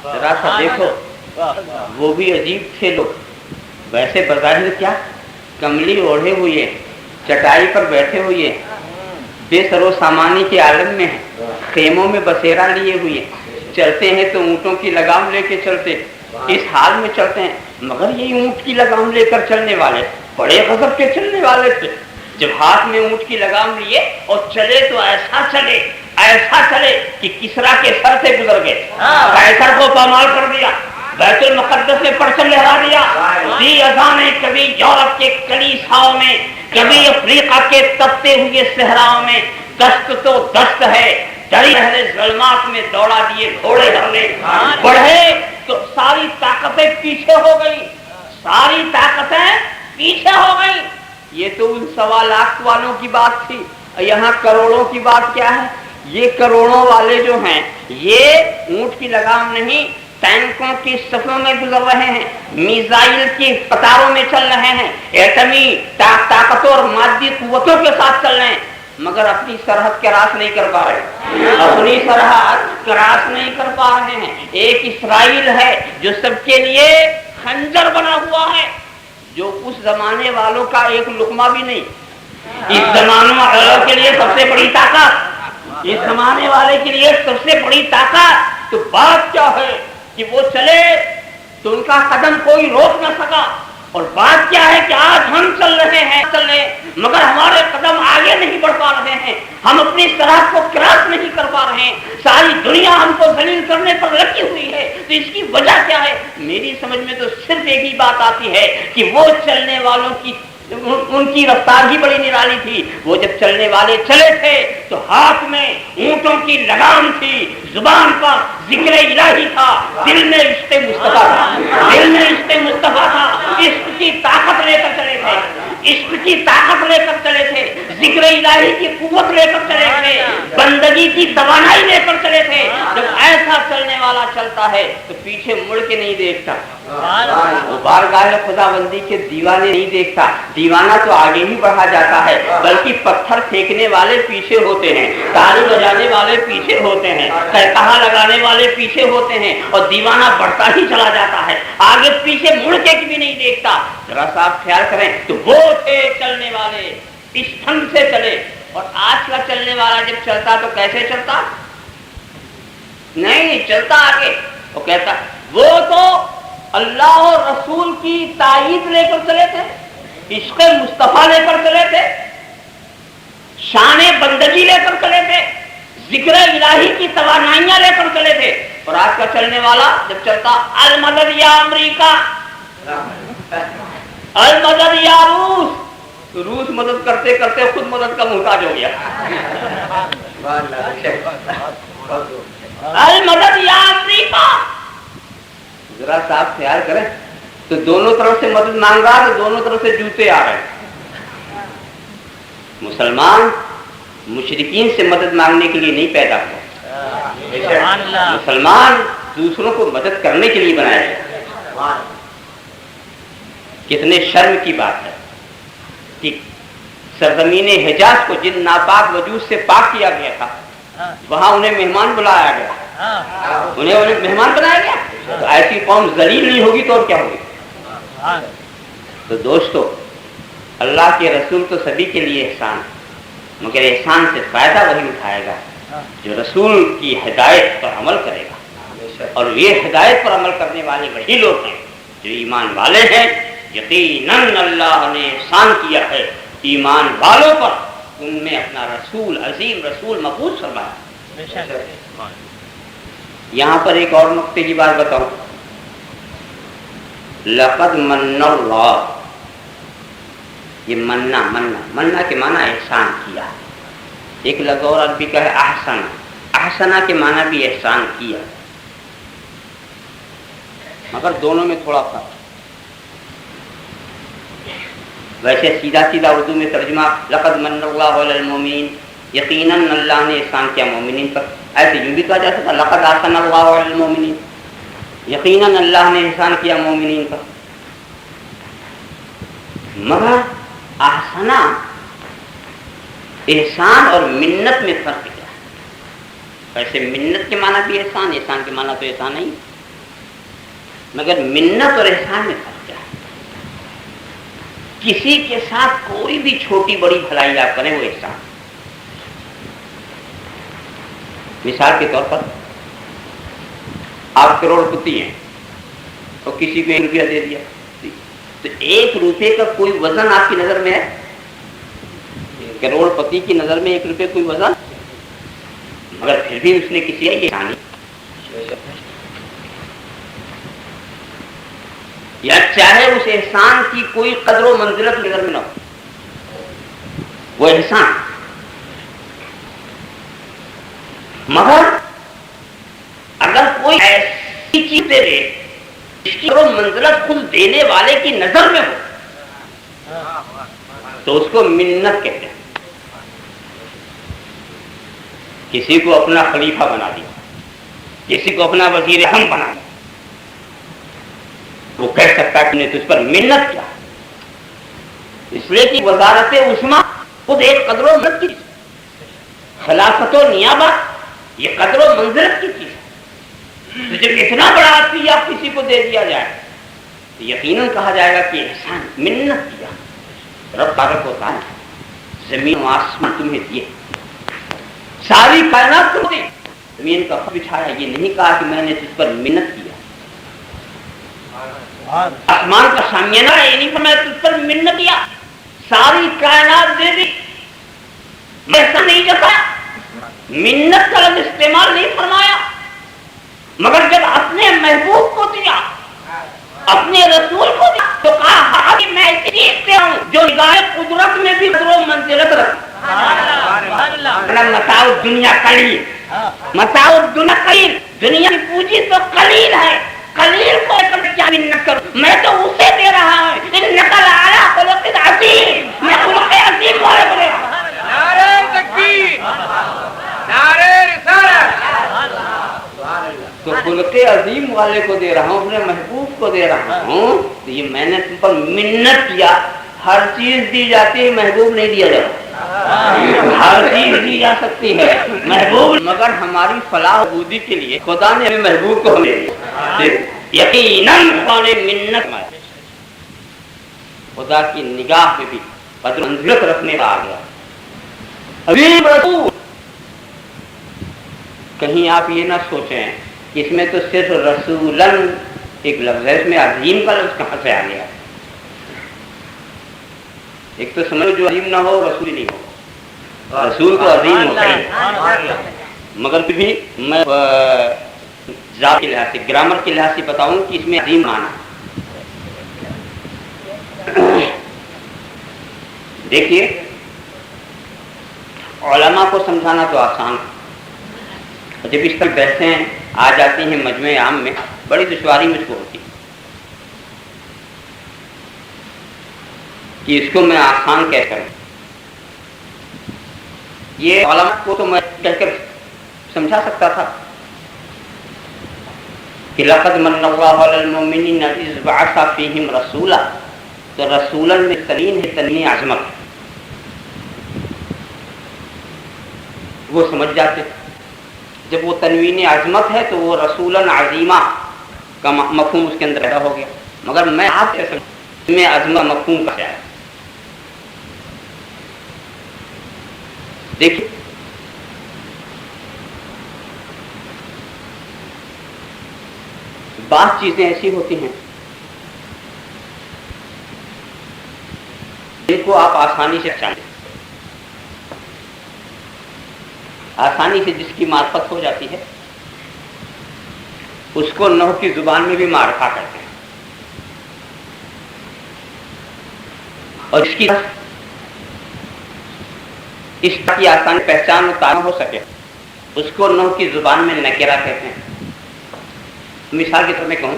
A: ذرا سا دیکھو، وہ بھی عجیب تھے لوگ، ویسے بظاہر کیا کملی اوڑھے ہوئے، چٹائی پر بیٹھے ہوئے، بے سر و سامانی کے عالم میں ہیں، خیموں میں بسیرا لیے ہوئے، چلتے ہیں تو اونٹوں کی لگام لے کے چلتے، اس حال میں چلتے ہیں، مگر یہ اونٹ کی لگام لے کر چلنے والے بڑے غضب کے چلنے والے تھے۔ جب ہاتھ میں اونٹ کی لگام لیے اور چلے تو ایسا چلے کہ کسرا کے سر سے گزر گئے، قیصر کو پامال کر دیا، بیت المقدس میں پرچم لہرا دیا، دی اذانیں کبھی یورپ کے کلیساؤں میں، کبھی افریقہ کے تپتے ہوئے صحراؤں میں، دست تو دست ہے، ڈری اہل ظلمات میں دوڑا دیے گھوڑے ہمیں، بڑھے تو ساری طاقتیں پیچھے ہو گئی، ساری طاقتیں پیچھے ہو گئی۔ یہ تو ان 1.25 لاکھ والوں کی بات تھی، یہاں کروڑوں کی بات کیا ہے؟ یہ کروڑوں والے جو ہیں یہ اونٹ کی لگام نہیں، ٹینکوں کی صفوں میں گزر رہے ہیں، میزائل کی قطاروں میں چل رہے ہیں، ایٹمی طاقتوں اور مادی قوتوں کے ساتھ چل رہے ہیں۔ مگر اپنی سرحد کراس نہیں کر پا رہے، اپنی سرحد کراس نہیں کر پا رہے ہیں۔ ایک اسرائیل ہے جو سب کے لیے خنجر بنا ہوا ہے، جو اس زمانے والوں کا ایک لقمہ بھی نہیں۔ اس زمانے والوں کے لیے سب سے بڑی طاقت، اس زمانے والے کے لیے سب سے بڑی طاقت، تو بات کیا ہے کہ وہ چلے تو ان کا قدم کوئی روک نہ سکا، اور بات کیا ہے کہ آج ہم چل رہے ہیں مگر ہمارے قدم آگے نہیں بڑھ پا رہے ہیں، ہم اپنی سرحد کو کراس نہیں کر پا رہے ہیں، ساری دنیا ہم کو ذلیل کرنے پر لگی ہوئی ہے۔ تو اس کی وجہ کیا ہے؟ میری سمجھ میں تو صرف ایک ہی بات آتی ہے کہ وہ چلنے والوں کی ان کی رفتار ہی بڑی نرالی تھی۔ وہ جب چلنے والے چلے تھے تو ہاتھ میں اونٹوں کی لگام تھی، زبان پر ذکر الہی تھا، دل میں عشق مصطفیٰ تھا، دل میں عشق مصطفیٰ تھا، عشق کی طاقت لے کر چلے تھے، عشق کی طاقت لے کر چلے تھے، ذکر الہی کی قوت لے کر چلے تھے، بندگی کی توانائی لے کر چلے تھے۔ جب ایسا چلنے والا چلتا ہے تو پیچھے مڑ کے نہیں دیکھتا، وہ بارگاہ خداوندی کے دیوانے نہیں دیکھتا، دیوانہ تو آگے ہی بڑھا جاتا ہے، بلکہ پتھر پھینکنے والے پیچھے ہوتے ہیں، تالی بجانے والے پیچھے ہوتے ہیں، کہا لگانے والے پیچھے ہوتے ہیں، اور دیوانہ بڑھتا ہی چلا جاتا ہے، آگے پیچھے مڑ کے بھی نہیں دیکھتا۔ ذرا سا آپ خیال کریں تو وہ تھے چلنے والے، اس ڈھنگ سے چلے۔ اور آج کا چلنے والا جب چلتا تو کیسے چلتا؟ نہیں چلتا آگے، وہ کہتا وہ تو اللہ اور رسول کی تائید لے کر چلے تھے، عشق مصطفیٰ لے کر چلے تھے، شان بندگی لے کر چلے تھے، ذکر الہی کی توانائیاں لے کر چلے تھے۔ اور آج کا چلنے والا جب چلتا المدد یا امریکہ، المدد یا روس، روس مدد کرتے کرتے خود مدد کا محتاج ہو گیا، المدد یا امریکہ۔ ذرا صاحب خیال کریں تو دونوں طرف سے مدد مانگ رہا تو دونوں طرف سے جوتے آ رہے ہیں۔ مسلمان مشرکین سے مدد مانگنے کے لیے نہیں پیدا ہوا، مسلمان دوسروں کو مدد کرنے کے لیے بنایا گیا۔ کتنے شرم کی بات ہے کہ سرزمین حجاز کو جن ناپاک وجود سے پاک کیا گیا تھا، وہاں انہیں مہمان بلایا گیا، انہیں مہمان بنایا گیا۔ تو ایسی قوم ذلیل نہیں ہوگی تو اور کیا ہوگی؟ تو دوستو، اللہ کے رسول تو سبھی کے لیے احسان، مگر احسان سے فائدہ وہی اٹھائے گا جو رسول کی ہدایت پر عمل کرے گا، اور یہ ہدایت پر عمل کرنے والے وہی لوگ ہیں جو ایمان والے ہیں۔ یقیناً اللہ نے احسان کیا ہے ایمان والوں پر، ان میں اپنا رسول، عظیم رسول مبعوث فرمایا۔ یہاں پر ایک اور نقطے کی بات بتاؤں، لقد من اللہ، یہ مننا کے معنی احسان کیا، ایک لفظ اور عربی کا ہے احسن، احسنہ کے معنی بھی احسان کیا، مگر دونوں میں تھوڑا فرق۔ ویسے سیدھا سیدھا اردو میں ترجمہ لقد من اللہ علی المؤمنین، یقیناً اللہ نے احسان کیا مومنین پر، ایسے یوں بھی کہا جا سکتا لقد احسن اللہ علی المؤمنین، یقیناً اللہ نے احسان کیا مومنین پر۔ مگر احسنہ، احسان اور منت میں فرق کیا ہے؟ ویسے منت کے معنی بھی احسان، احسان کے معنی تو احسان نہیں، مگر منت اور احسان میں فرق کیا ہے؟ کسی کے ساتھ کوئی بھی چھوٹی بڑی بھلائی آپ کریں وہ احسان۔ مثال کے طور پر آپ کروڑ پتی ہیں اور کسی کو 1 روپیہ دے دیا، تو 1 روپے کا کوئی وزن آپ کی نظر میں ہے؟ کروڑ پتی کی نظر میں 1 روپے کوئی وزن؟ مگر پھر بھی اس نے کسی احسان، یا چاہے اس احسان کی کوئی قدر و منزلت نظر میں نہ ہو، وہ احسان۔ مگر اگر کوئی ایسی چیز دے دے جس کی قدر و منزلت خود دینے والے کی نظر میں ہو تو اس کو منت کہتے ہیں۔ کسی کو اپنا خلیفہ بنا دیا، کسی کو اپنا وزیر اعظم بنا دیا، وہ کہہ سکتا ہے کہ نے تجھ پر منت کیا، اس لیے کہ وزارت عثمان خود ایک قدر و منت کی، خلافت و نیابت یہ قدر و منزلت کی چیز ہے. تو جب اتنا بڑا عطیہ کسی کو دے دیا جائے تو یقیناً کہا جائے گا کہ احسان منت کیا. رب تبارک و تعالی زمین و آسمان تمہیں دیے, ساری کائنات تم دی, زمین کا خط بچھایا, یہ نہیں کہا کہ میں نے تجھ پر منت کیا. آسمان کا شامیانہ یہ نہیں کہ میں تجھ پر منت کیا, ساری کائنات دے دی, میں ایسا نہیں جتایا, منت کا لفظ استعمال نہیں فرمایا. مگر جب اپنے محبوب کو دیا, اپنے رسول کو دیا, تو کہا کہ میں دیکھتے ہوں جو نگاہ قدرت میں بھی قدر و منزلت رکھتا. متاع دنیا قلیل, متاع دنیا قلیل, دنیا کی پونجی تو قلیل ہے, قلیل کو کیا منت کروں, میں تو اسے دے رہا ہوں. انک لعلی خلق عظیم, میں خلق عظیم والے کو دے رہا ہوں.
C: نعرہ تکبیر, نعرہ رسالت.
A: تو خلق عظیم والے کو دے رہا ہوں, اپنے محبوب کو دے رہا ہوں. تو یہ میں نے تم پر منت کیا. ہر چیز دی جاتی ہے, محبوب نہیں دیا جاتا. ہر چیز دی جا سکتی ہے محبوب, مگر ہماری فلاح و بودی کے لیے خدا نے ہمیں محبوب کو ہمیں دیا. یقیناً خدا نے منت مایا, خدا کی نگاہ میں بھی قدر و منزلت رکھنے کا آ گیا. عظیم رسول, کہیں آپ یہ نہ سوچیں کہ اس میں تو صرف رسولن ایک لفظ ہے, اس میں عظیم کا لفظ کہاں سے آ گیا. ایک تو سمجھو جو عظیم نہ ہو رسول نہیں ہو, رسول تو عظیم ہوتا ہے. مگر پھر بھی میں ذات کے لحاظ سے, گرامر کے لحاظ سے بتاؤں کہ اس میں عظیم معنی. دیکھیے علماء کو سمجھانا تو آسان ہے, جب اس طرح بحثیں آ جاتی ہیں مجمع عام میں, بڑی دشواری مجھ کو ہوتی کہ اس کو میں آسان کہہ کروں. یہ علماء کو تو میں کہہ کر سمجھا سکتا تھا کہ لقد من اللہ علی المؤمنین اذ بعث فیہم رسولا, تو رسولا میں تنوین ہے, تنوین عظمت, وہ سمجھ جاتے. جب وہ تنوین عظمت ہے تو وہ رسولا عظیمہ کا مفہوم اس کے اندر پیدا ہو گیا. مگر میں آپ سے میں عظمت مفہوم کا ہے. دیکھیے بعض چیزیں ایسی ہوتی ہیں جن کو آپ آسانی سے پہچانیں, آسانی سے جس کی معرفت ہو جاتی ہے اس کو نحو کی زبان میں بھی معرفہ کہتے ہیں, اور اس کی اس کی آسانی پہچان و تعین ہو سکے اس کو نحو کی زبان میں نکرہ کہتے ہیں. مثال کے طور میں کہوں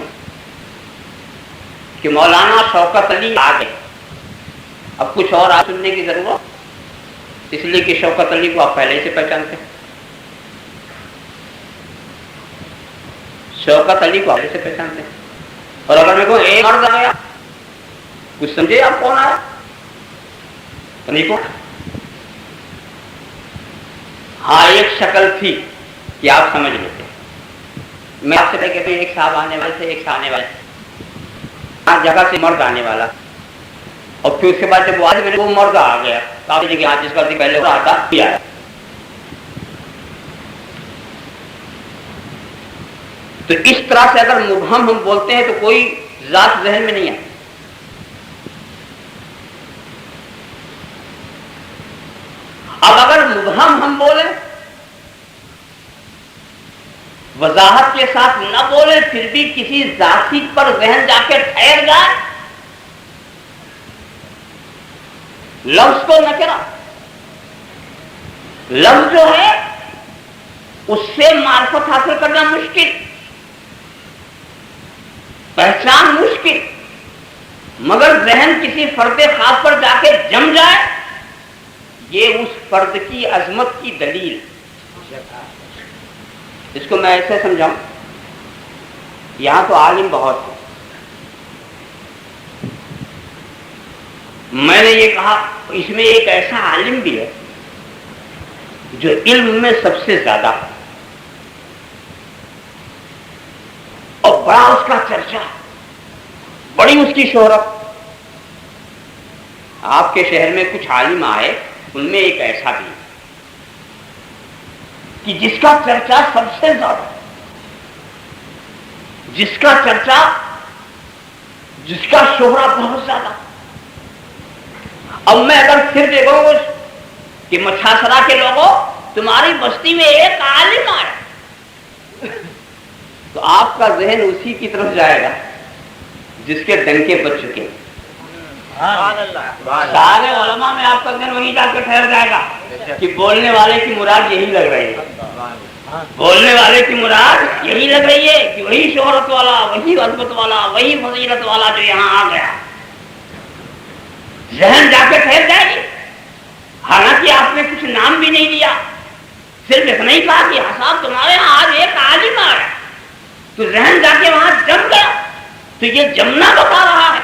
A: کہ مولانا شوکت علی آ گئے, اب کچھ اور آج سننے کی ضرورت, اس لیے کہ شوکت علی کو آپ پہلے سے پہچانتے ہیں, شوکت علی کو پہلے سے پہچانتے ہیں. اور اگر میں کہوں ایک مرد آ گیا, کچھ سمجھے آپ کون آیا, نہیں کون, ہاں ایک شکل تھی کہ آپ سمجھ لیتے. میں آپ سے کہتے ہیں ایک صاحب آنے والے تھے, ایک صاحب آنے والے تھے, ہر جگہ سے مرد آنے والا, اور پھر اس کے بعد جب وہ مرد آ گیا تو آپ کہ جس کا پہلے وہ آتا کیا ہے. تو اس طرح سے اگر مبہم ہم بولتے ہیں تو کوئی ذات ذہن میں نہیں ہے. اب اگر مبہم ہم بولیں, وضاحت کے ساتھ نہ بولیں, پھر بھی کسی ذاتی پر ذہن جا کے ٹھہر جائے, لفظ کو نکرہ, لفظ جو ہے اس سے معرفت حاصل کرنا مشکل, پہچان مشکل, مگر ذہن کسی فرد خاص پر جا کے جم جائے, یہ اس فرد کی عظمت کی دلیل. اس کو میں ایسے سمجھاؤں, یہاں تو عالم بہت ہے, میں نے یہ کہا اس میں ایک ایسا عالم بھی ہے جو علم میں سب سے زیادہ اور بڑا اس کا چرچا، بڑی اس کی شہرت. آپ کے شہر میں کچھ عالم آئے، ان میں ایک ایسا بھی کہ جس کا چرچا سب سے زیادہ، جس کا چرچا، جس کا شہرت بہت زیادہ. اب میں اگر پھر دیکھوں گا کہ مچھاسرا کے لوگوں تمہاری بستی میں ایک عالم آیا، تو آپ کا ذہن اسی کی طرف جائے گا جس کے ڈنکے بج چکے. سارے علماء میں آپ کا ذہن وہیں جا کے ٹھہر جائے گا کہ بولنے والے کی مراد یہی لگ رہی ہے، بولنے والے کی مراد یہی لگ رہی ہے کہ وہی شہرت والا، وہی عظمت والا، وہی فضیلت والا جو یہاں آ گیا. ذہن جا کے ٹھہر جائے گی. حالانکہ آپ نے کچھ نام بھی نہیں دیا، صرف اتنا ہی کہا کہ صاحب تمہارے یہاں آج ایک عالم آیا، تو ذہن جا کے وہاں جم گیا. تو یہ جمنا بتا رہا ہے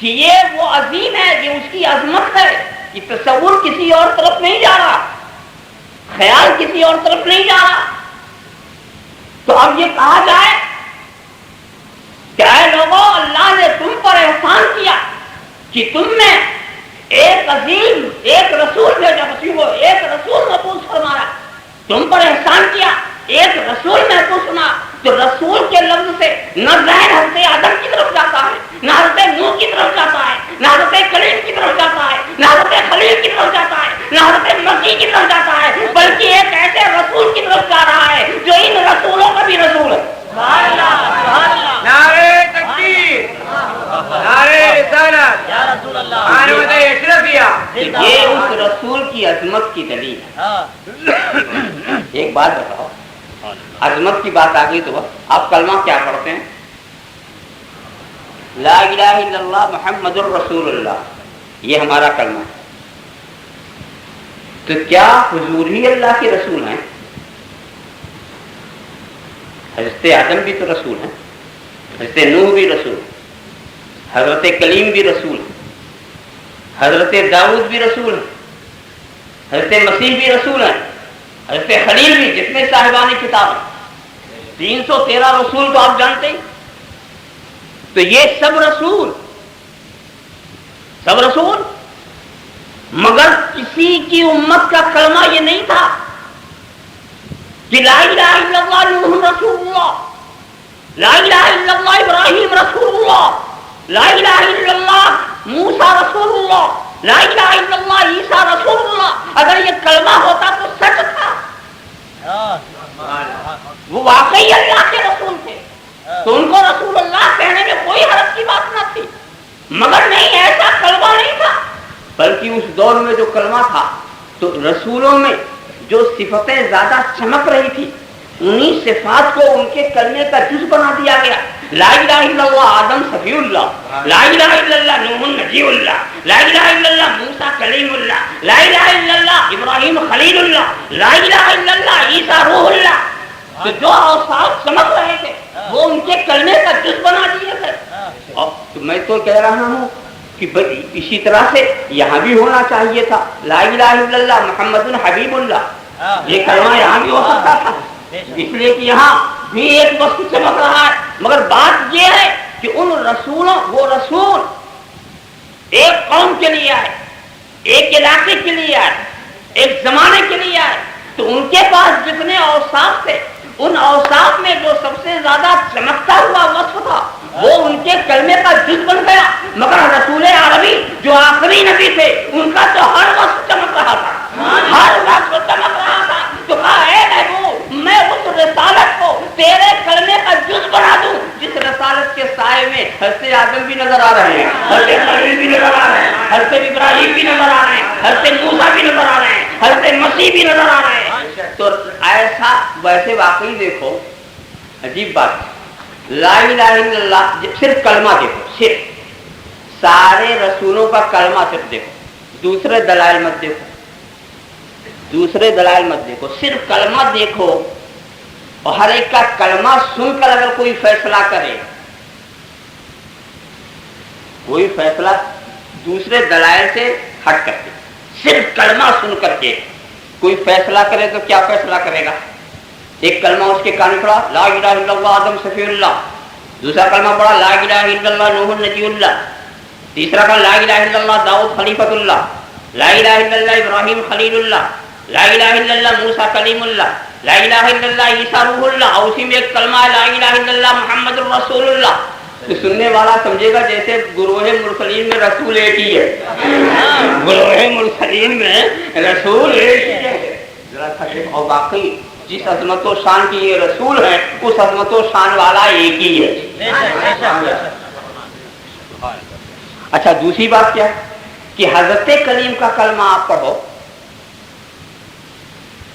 A: کہ یہ وہ عظیم ہے، یہ اس کی عظمت ہے. یہ تصور کسی اور طرف نہیں جا رہا، خیال کسی اور طرف نہیں جا رہا. تو اب یہ کہا جائے کہ اے لوگوں، اللہ نے تم پر احسان کیا کہ تم نے ایک عظیم، ایک رسول بھیجا، ایک رسول محفوظ فرمایا، تم پر احسان کیا، ایک رسول محفوظ فرمایا. تو رسول کے لفظ سے نہ ذہن حضرت آدم کی طرف جاتا ہے، نہ حضرت نوح کی طرف جاتا ہے، نہ حضرت کلیم کی طرف جاتا ہے، نہ حضرت خلیل کی طرف جاتا ہے، نہ حضرت مسیح کی طرف جاتا ہے، بلکہ ایک ایسے رسول کی طرف جا رہا ہے جو ان رسولوں کا بھی رسول ہے.
C: نعرہ تکبیر، نعرہ رسالت، خانوادہ اشرفیہ.
A: یہ اس رسول کی عظمت کی دلیل ہے. ایک بات بتاؤ، عظمت کی بات آ گئی تو آپ کلمہ کیا پڑھتے ہیں؟ لا الہ الا اللہ محمد الرسول اللہ، یہ ہمارا کلمہ ہے. تو کیا حضور ہی اللہ کے رسول ہیں؟ حضرت آدم بھی تو رسول ہیں، حضرت نوح بھی رسول، حضرت کلیم بھی رسول، حضرت داؤد بھی رسول ہیں، حضرت مسیح بھی رسول ہیں، حضرت خلیل بھی، جتنے صاحبان کتاب ہیں 313 رسول تو آپ جانتے ہیں. تو یہ سب رسول، سب رسول، مگر کسی کی امت کا کلمہ یہ نہیں تھا کہ لا الہ الا اللہ نوح رسول اللہ، لا الہ الا اللہ ابراہیم رسول اللہ، لا الہ الا اللہ موسیٰ رسول اللہ، لا الہ الا اللہ عیسیٰ رسول اللہ. اگر یہ کلمہ ہوتا تو سچ تھا، وہ واقعی اللہ کے رسول تھے، تو ان کو رسول اللہ کہنے میں کوئی حرج کی بات نہ تھی. مگر نہیں، ایسا کلمہ نہیں تھا، بلکہ اس دور میں جو کلمہ تھا تو رسولوں میں جو صفتیں زیادہ چمک رہی تھی انہی صفات کو ان کے کلمے کا جز بنا دیا گیا. لا الہ الا اللہ آدم صفی اللہ، لا الہ الا اللہ نوح نجی اللہ، لا الہ الا اللہ موسیٰ کلیم اللہ، لا الہ الا اللہ ابراہیم خلیل اللہ، لا الہ الا اللہ عیسیٰ روح اللہ. تو جو اوصاف چمک رہے تھے وہ ان کے کلمے کا جز بنا دیے گئے. اور میں تو کہہ رہا ہوں کہ اسی طرح سے یہاں بھی ہونا چاہیے تھا لا الہ الا اللہ محمد حبیب اللہ. یہ کلمہ یہاں بھی ہو سکتا تھا، اس لیے کہ یہاں بھی ایک وقت چمک رہا ہے. مگر بات یہ ہے کہ ان رسولوں، وہ رسول ایک قوم کے لیے آئے، ایک علاقے کے لیے آئے، ایک زمانے کے لیے آئے. تو ان کے پاس جتنے اوصاف تھے، ان اوصاف میں جو سب سے زیادہ چمکتا ہوا وصف تھا وہ ان کے کلمے کا جز بن گیا. مگر رسول عربی جو آخری نبی تھے ان کا تو ہر وقت چمک رہا تھا، ہر وقت چمک رہا تھا. تو کہا اے محبوب، میں اس رسالت کو تیرے کلمے کا جز بنا دوں جس رسالت کے سائے میں حضرت آدم بھی نظر آ رہے ہیں، حضرت خلیل بھی نظر آ رہے ہیں، حضرت ابراہیم بھی نظر آ رہے ہیں، حضرت موسیٰ بھی نظر آ رہے ہیں، حضرت مسیح بھی نظر آ رہے ہیں. تو ایسا ویسے واقعی دیکھو عجیب بات، لا الہ الا اللہ صرف کلمہ دیکھو، صرف سارے رسولوں کا کلمہ صرف دیکھو، دوسرے دلائل مت دیکھو، دوسرے دلائل مت دیکھو، صرف کلمہ دیکھو. اور ہر ایک کا کلمہ سن کر اگر کوئی فیصلہ کرے، کوئی فیصلہ دوسرے دلائل سے ہٹ کر کے، صرف کلمہ سن کر کے کوئی فیصلہ کرے تو کیا فیصلہ کرے گا؟ ایک کلمہ اس کے کان میں پڑا لا الہ الا اللہ آدم صفی اللہ، دوسرا کلمہ پڑا لا الہ الا اللہ نوح نجی اللہ، تیسرا کلمہ لا الہ الا اللہ داؤد خلیفۃ اللہ، لا الہ الا اللہ ابراہیم خلیل اللہ، لا الہ الا اللہ موسیٰ کلیم اللہ، لا الہ الا اللہ عیسیٰ روح اللہ، اور اسی میں ایک کلمہ ہے لا الہ الا اللہ محمد الرسول اللہ۔ تو سننے والا سمجھے گا جیسے گروہ مرسلین میں رسول ایک ہی ہے، گروہ مرسلین میں رسول ایک ہی ہے۔ ذرا سا دیکھو، واقعی جس عظمت و شان کی یہ رسول ہے اس عظمت و شان والا ایک ہی ہے۔ اچھا دوسری بات کیا کہ حضرت کلیم کا کلمہ آپ پڑھو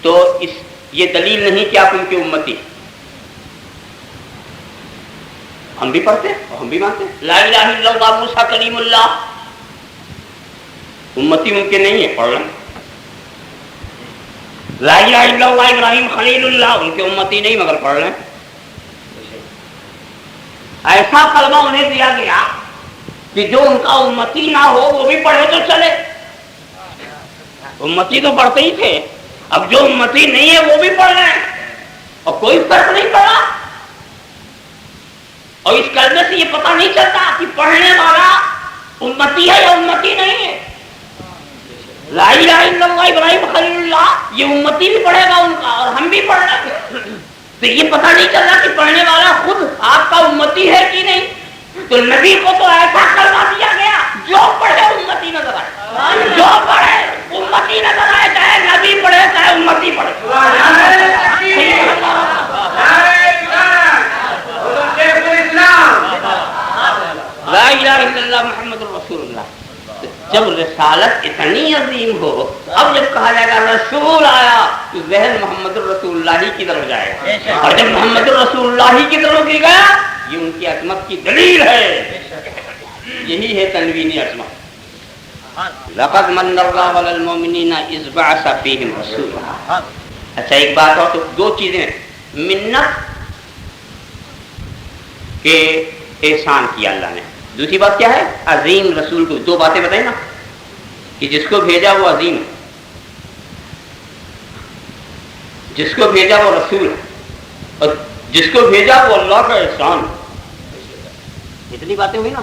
A: تو یہ دلیل نہیں کہ آپ ان کے امتی، ہم بھی پڑھتے اور ہم بھی مانتے لا الہ الا اللہ موسیٰ کلیم اللہ، امتی ان کے نہیں ہے، پڑھ لیں۔ لا الہ الا اللہ ابراہیم خلیل اللہ، ان کے امتی نہیں مگر پڑھ لیں۔ ایسا کلمہ انہیں دیا گیا کہ جو ان کا امتی نہ ہو وہ بھی پڑھے تو چلے، امتی تو پڑھتے ہی تھے، اب جو امتی نہیں ہے وہ بھی پڑھ رہے ہیں اور کوئی فرق نہیں پڑا۔ اور اس کلمے سے یہ پتہ نہیں چلتا کہ پڑھنے والا امتی ہے یا امتی نہیں ہے۔ لا الہ الا اللہ ابراہیم خلیل اللہ یہ امتی بھی پڑھے گا ان کا اور ہم بھی پڑھ رہے ہیں، تو یہ پتہ نہیں چل رہا کہ پڑھنے والا خود آپ کا امتی ہے کہ نہیں۔ تو نبی کو تو ایسا کلمہ دیا گیا جو پڑھے امتی نظر آئے، جو پڑھے امتی نظر آئے، چاہے نبی پڑھے چاہے امتی پڑھے۔ لا الہ الا اللہ محمد الرسول اللہ۔ جب رسالت اتنی عظیم ہو، اب جب کہا جائے گا رسول آیا تو ذہن محمد الرسول اللہ ہی کی طرف جائے گا، اور جب محمد الرسول اللہ ہی کی طرف گیا یہ ان کی عظمت کی دلیل ہے، یہی ہے تنوین عظمت۔ لقد من اللہ علی المؤمنین اذ بعث فیہم رسولا۔ اچھا ایک بات اور، تو دو چیزیں، منت کے احسان کیا اللہ نے، دوسری بات کیا ہے عظیم رسول کو، دو باتیں بتائیں نا کہ جس کو بھیجا وہ عظیم ہے، جس کو بھیجا وہ رسول ہے، اور جس کو بھیجا وہ اللہ کا احسان ہے۔ اتنی باتیں ہوئی نا،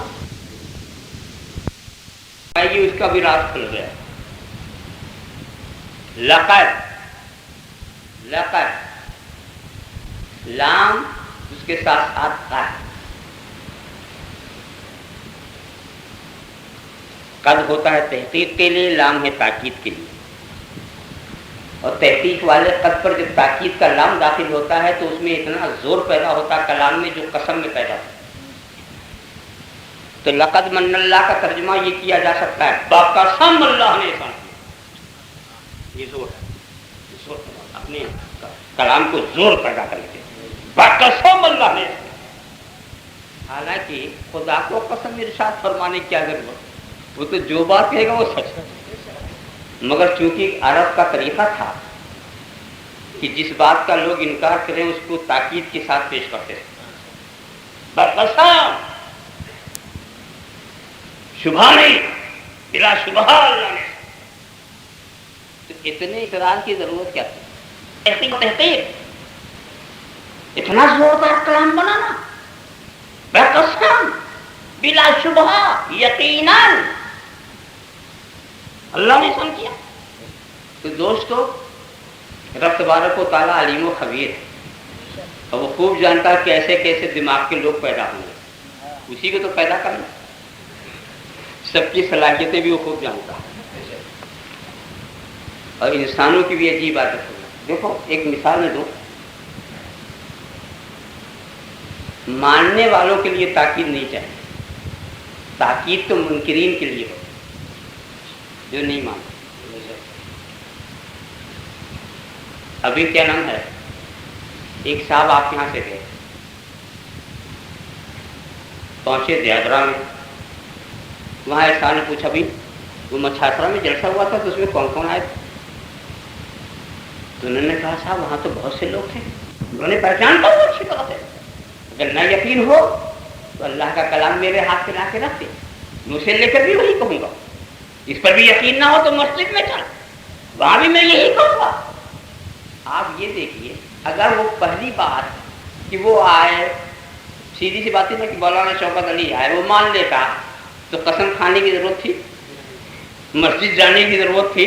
A: اس کا بھی راز کھل گیا۔ لقد، لقد لام اس کے ساتھ ساتھ ہے، قد ہوتا ہے تحقیق کے لیے، لام ہے تاکید کے لیے، اور تحقیق والے قد پر جب تاکید کا لام داخل ہوتا ہے تو اس میں اتنا زور پیدا ہوتا ہے کلام میں جو قسم میں پیدا ہوتا ہے۔ تو لقد من اللہ کا ترجمہ یہ کیا جا سکتا ہے باقسم اللہ نے احسان کیا، یہ زور ہے، زور اپنے کلام کو زور پیدا کر کے باقسم اللہ نے۔ حالانکہ خدا کو قسم ارشاد فرمانے کی کیا ضرورت، وہ تو جو بات کہے گا وہ سچ ہے، مگر چونکہ عرب کا طریقہ تھا کہ جس بات کا لوگ انکار کریں اس کو تاکید کے ساتھ پیش کرتے تھے، باقسم شبہ نہیں، بلا شبہ اللہ نے۔ تو اتنے اقرار کی ضرورت کیا تھی؟ تحقیق اتنا زوردار کلام بنانا، باقسم بلا شبہ یقیناً اللہ نے سن کیا۔ تو دوستو رب تبارک و تعالیٰ علیم و خبیر ہے، اور وہ خوب جانتا ہے کہ ایسے کیسے دماغ کے لوگ پیدا ہوں گے، اسی کو تو پیدا کرنا، سب کی صلاحیتیں بھی وہ خوب جانتا ہے، اور انسانوں کی بھی عجیب عادت ہے۔ دیکھو ایک مثال میں دوں، ماننے والوں کے لیے تاکید نہیں چاہیے، تاکید تو منکرین کے لیے ہو جو نہیں مانتے۔ ابھی کیا نام ہے، ایک صاحب آپ یہاں سے گئے، پہنچے دیادرا میں، وہاں احسان نے پوچھا بھی وہ مچھاسرا میں جلسہ ہوا تھا تو اس میں کون کون آئے تھے؟ تو انہوں نے کہا صاحب وہاں تو بہت سے لوگ تھے، انہوں نے پہچان کر وہ اچھی طرح سے، اگر نہ یقین ہو تو اللہ کا کلام میرے ہاتھ پہ لا کے رکھ دے، میں اسے لے کر بھی وہی کہوں گا، اس پر بھی یقین نہ ہو تو مسجد میں چل، وہاں بھی میں یہی کہوں گا. آپ یہ دیکھیے اگر وہ پہلی بات کہ وہ آئے، سیدھی سی بات ہے نا کہ مولانا شوکت علی آئے، وہ مان لیتا تو قسم کھانے کی ضرورت تھی، مسجد جانے کی ضرورت تھی،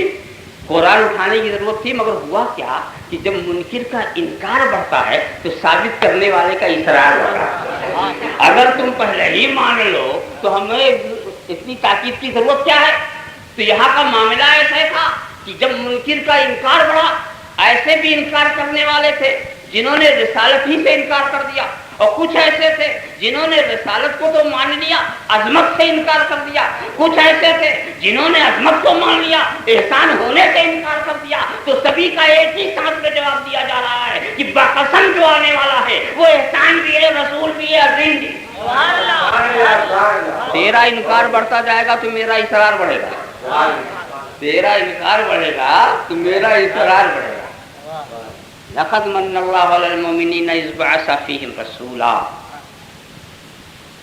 A: قرآن اٹھانے کی ضرورت تھی. مگر ہوا کیا کہ جب منکر کا انکار بڑھتا ہے تو ثابت کرنے والے کا اصرار بڑھتا ہے. اگر تم پہلے ہی مان لو تو ہمیں اتنی تاکید کی ضرورت کیا ہے؟ تو یہاں کا معاملہ ایسا تھا کہ جب منکر کا انکار بڑھا، ایسے بھی انکار کرنے والے تھے جنہوں نے رسالت ہی سے انکار کر دیا، اور کچھ ایسے تھے جنہوں نے رسالت کو تو مان لیا، عظمت سے انکار کر دیا. کچھ ایسے تھے جنہوں نے عظمت کو مان لیا، احسان ہونے سے انکار کر دیا. تو سبھی کا ایک ہی ساتھ میں جواب دیا جا رہا ہے کہ بقسم جو آنے والا ہے وہ احسان بھی ہے، رسول بھی ہے، عظیم بھی. تیرا انکار بڑھتا جائے گا تو میرا اصرار بڑھے گا، تیرا انکار بڑھے گا تو میرا اصرار بڑھے گا. لقد من اللہ علی المؤمنین اذ بعث فیہم رسولا.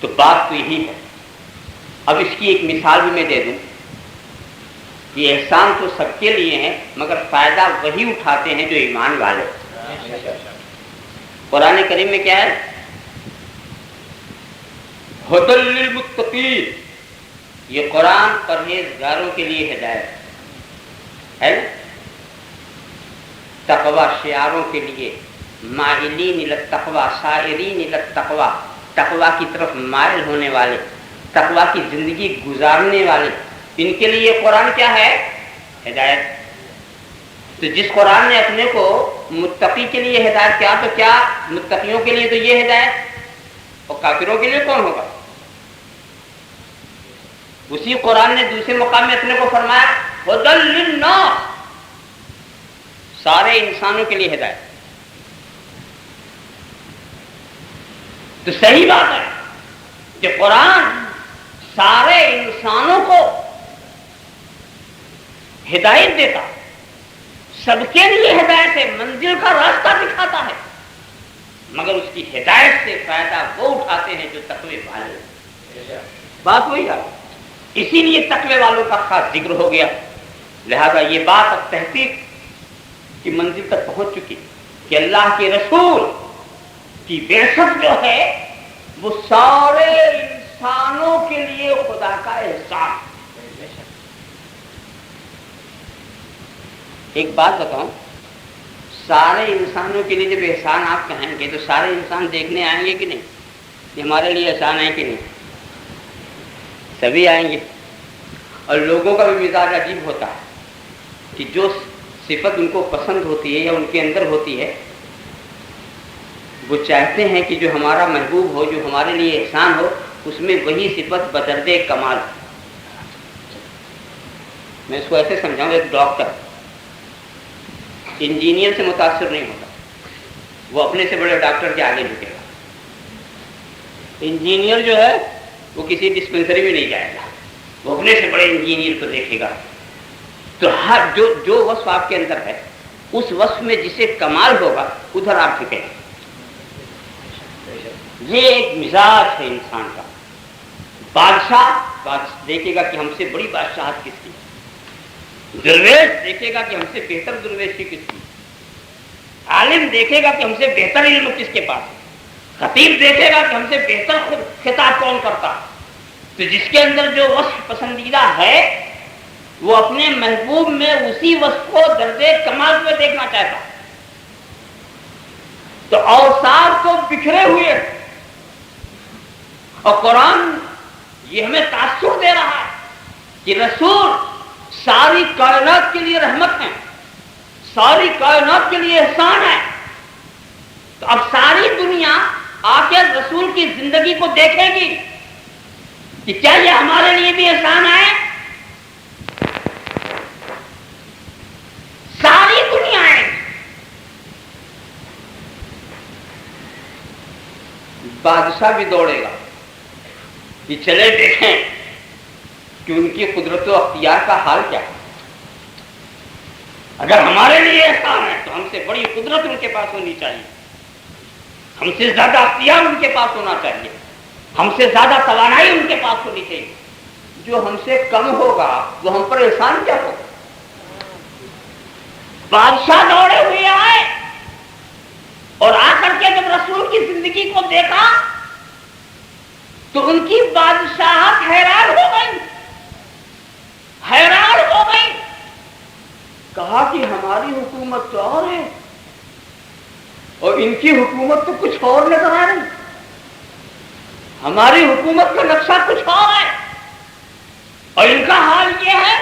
A: تو بات تو یہی ہے. اب اس کی ایک مثال بھی میں دے دوں کہ احسان تو سب کے لیے ہے مگر فائدہ وہی اٹھاتے ہیں جو ایمان والے. قرآن کریم میں کیا ہے؟ ھدی للمتقین. یہ قرآن پرہیزگاروں کے لیے ہدایت ہے. تقوی شعاروں کے لیے، مائلین الی التقوی، سائرین الی التقوی، تقوی کی طرف مائل ہونے والے، تقوی کی زندگی گزارنے والے، ان کے لیے قرآن کیا ہے؟ ہدایت. تو جس قرآن نے اپنے کو متقی کے لیے ہدایت کیا تو کیا متقیوں کے لیے تو یہ ہدایت، اور کافروں کے لیے کون ہوگا؟ اسی قرآن نے دوسرے مقام میں اپنے کو فرمایا ھدی للناس، سارے انسانوں کے لیے ہدایت. تو صحیح بات ہے کہ قرآن سارے انسانوں کو ہدایت دیتا، سب کے لیے ہدایت ہے، منزل کا راستہ دکھاتا ہے. مگر اس کی ہدایت سے فائدہ وہ اٹھاتے ہیں جو تقوی والے. بات وہی ہے. اسی لیے تقوی والوں کا خاص ذکر ہو گیا. لہذا یہ بات اب تحقیق کی منزل تک پہنچ چکی کہ اللہ کے رسول کی بعثت جو ہے وہ سارے انسانوں کے لیے خدا کا احسان. ایک بات بتاؤں، سارے انسانوں کے لیے جب احسان آپ کہیں گے تو سارے انسان دیکھنے آئیں گے کہ نہیں کہ ہمارے لیے احسان ہے کہ نہیں؟ سبھی آئیں گے. اور لوگوں کا بھی مزاج عجیب ہوتا ہے کہ جو صفت ان کو پسند ہوتی ہے یا ان کے اندر ہوتی ہے وہ چاہتے ہیں کہ جو ہمارا محبوب ہو، جو ہمارے لیے احسان ہو، اس میں وہی صفت بدرد کمال. میں اس کو ایسے سمجھاؤں، ایک ڈاکٹر انجینئر سے متاثر نہیں ہوتا، وہ اپنے سے بڑے ڈاکٹر کے آگے جھکے گا. انجینئر جو ہے وہ کسی ڈسپنسری میں نہیں جائے گا، وہ اپنے سے بڑے انجینئر کو دیکھے گا. تو ہر جو وصف آپ کے اندر ہے اس وصف میں جسے کمال ہوگا ادھر آپ جھکیں. یہ ایک مزاج ہے انسان کا. بادشاہ دیکھے گا کہ ہم سے بڑی بادشاہت کس کی، درویش دیکھے گا کہ ہم سے بہتر درویشی کس کی، عالم دیکھے گا کہ ہم سے بہتر علم کس کے پاس، خطیب دیکھے گا کہ ہم سے بہتر خطاب کون کرتا. تو جس کے اندر جو وصف پسندیدہ ہے وہ اپنے محبوب میں اسی وصف کو درجے کمال میں دیکھنا چاہتا. تو اوصاف تو بکھرے ہوئے، اور قرآن یہ ہمیں تاثر دے رہا ہے کہ رسول ساری کائنات کے لیے رحمت ہے، ساری کائنات کے لیے احسان ہے. تو اب ساری دنیا آ کے رسول کی زندگی کو دیکھے گی کہ کیا یہ ہمارے لیے بھی احسان ہے. ساری دنیا ہے. بادشاہ بھی دوڑے گا کہ چلے دیکھیں کہ ان کی قدرت و اختیار کا حال کیا ہے. اگر ہمارے لیے احسان ہے تو ہم سے بڑی قدرت ان کے پاس ہونی چاہیے، ہم سے زیادہ اختیار ان کے پاس ہونا چاہیے، ہم سے زیادہ توانائی ان کے پاس ہونی چاہیے. جو ہم سے کم ہوگا وہ ہم پر احسان کیا ہوگا. بادشاہ دوڑے ہوئے آئے اور آ کر کے جب رسول کی زندگی کو دیکھا تو ان کی بادشاہت حیران ہو گئی، حیران ہو گئی. کہا کہ ہماری حکومت تو اور ہے اور ان کی حکومت تو کچھ اور نظر آ رہی، ہماری حکومت کا نقشہ کچھ اور ہے اور ان کا حال یہ ہے.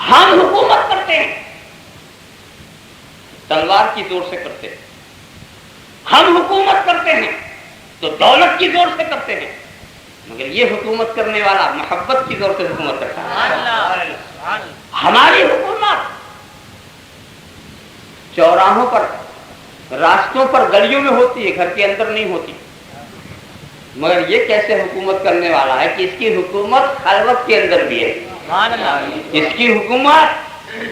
A: ہم حکومت کرتے ہیں تلوار کی زور سے کرتے ہیں، ہم حکومت کرتے ہیں تو دولت کی زور سے کرتے ہیں، مگر یہ حکومت کرنے والا محبت کی زور سے حکومت کرتا ہے. ہماری حکومت چوراہوں پر، راستوں پر، گلیوں میں ہوتی ہے، گھر کے اندر نہیں ہوتی. مگر یہ کیسے حکومت کرنے والا ہے کہ اس کی حکومت خلوت کے اندر بھی ہے. اس کی حکومت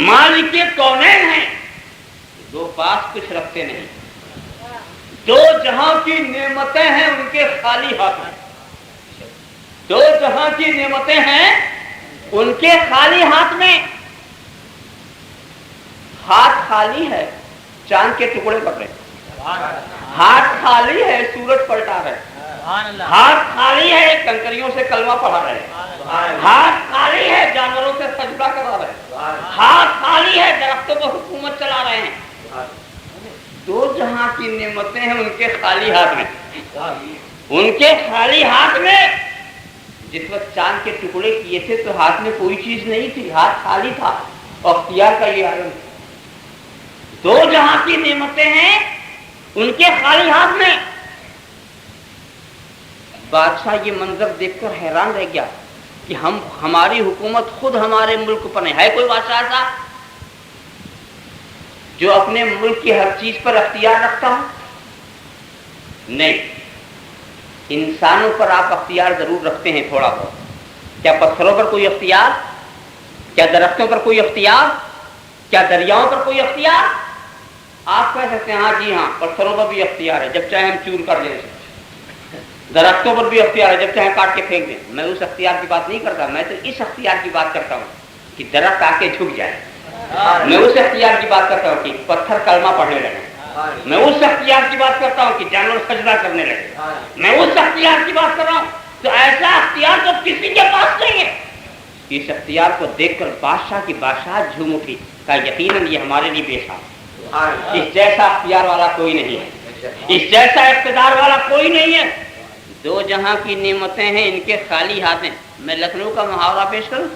A: مالک کونین ہے، دو پاس کچھ رکھتے نہیں، دو جہاں کی نعمتیں ہیں ان کے خالی ہاتھ میں، دو جہاں کی نعمتیں ہیں ان کے خالی ہاتھ میں. ہاتھ خالی ہے چاند کے ٹکڑے پڑ رہے، ہاتھ خالی ہے سورج پلٹا رہے، ہاتھ خالی ہے کنکریوں سے کلمہ پڑھا رہے، ہاتھ خالی ہے جانوروں سے سجدہ کرا رہے، ہاتھ خالی ہے درختوں پر حکومت چلا رہے ہیں. دو جہاں کی نعمتیں ہیں ان کے خالی ہاتھ میں، ان کے خالی ہاتھ میں. جس وقت چاند کے ٹکڑے کیے تھے تو ہاتھ میں کوئی چیز نہیں تھی، ہاتھ خالی تھا. اور اختیار کا یہ عالم، دو جہاں کی نعمتیں ہیں ان کے خالی ہاتھ میں. بادشاہ یہ منظر دیکھ کر حیران رہ گیا کہ ہماری حکومت خود ہمارے ملک پر ہے. کوئی بادشاہ تھا جو اپنے ملک کی ہر چیز پر اختیار رکھتا ہو؟ نہیں. انسانوں پر آپ اختیار ضرور رکھتے ہیں تھوڑا بہت. کیا پتھروں پر کوئی اختیار؟ کیا درختوں پر کوئی اختیار؟ کیا دریاؤں پر کوئی اختیار؟ آپ کہہ سکتے ہیں ہاں جی ہاں پتھروں پر بھی اختیار ہے، جب چاہے ہم چور کر دیں، درختوں پر بھی اختیار ہے، جب چاہے کاٹ کے پھینک دیں. میں اس اختیار کی بات نہیں کرتا، میں تو اس اختیار کی بات کرتا ہوں کہ درخت آ کے جھک جائے. میں اس اختیار کی بات کرتا ہوں کہ پتھر کلمہ پڑھنے لگے. میں اس اختیار کی بات کرتا ہوں کہ جانور سجدہ کرنے لگے. میں اس اختیار کی بات کر رہا ہوں. تو ایسا اختیار تو کسی کے پاس نہیں ہے. اس اختیار کو دیکھ کر بادشاہ کی بادشاہت جھوم اٹھی، کہا یقیناً یہ ہمارے لیے بے شک، اس جیسا اختیار والا کوئی نہیں ہے، اس جیسا اقتدار والا کوئی نہیں ہے. دو جہاں کی نعمتیں ہیں ان کے خالی ہاتھ ہیں. میں لکھنؤ کا محاورہ پیش کروں،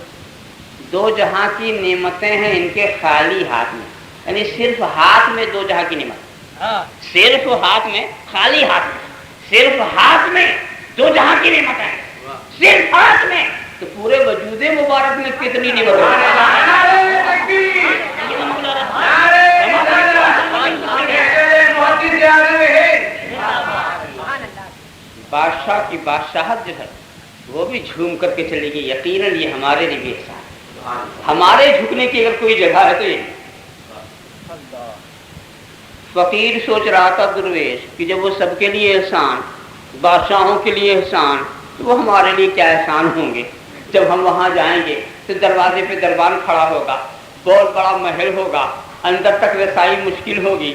A: دو جہاں کی نعمتیں ہیں ان کے خالی ہاتھ میں. یعنی صرف ہاتھ میں دو جہاں کی نعمت، صرف ہاتھ میں، خالی ہاتھ میں، صرف ہاتھ میں دو جہاں کی نعمتیں ہیں، صرف ہاتھ میں. تو پورے وجود مبارک میں کتنی نعمتیں بادشاہ کی بادشاہت جو ہے وہ بھی جھوم کر کے چلے گی. یقیناً یہ ہمارے لیے بھی احسان ہے. ہمارے جھکنے کی اگر کوئی جگہ ہے تو یہ. فقیر سوچ رہا تھا درویش کہ جب وہ سب کے لیے احسان، بادشاہوں کے لیے احسان، تو وہ ہمارے لیے کیا احسان ہوں گے. جب ہم وہاں جائیں گے تو دروازے پہ دربان کھڑا ہوگا، بہت بڑا محل ہوگا، اندر تک رسائی مشکل ہوگی،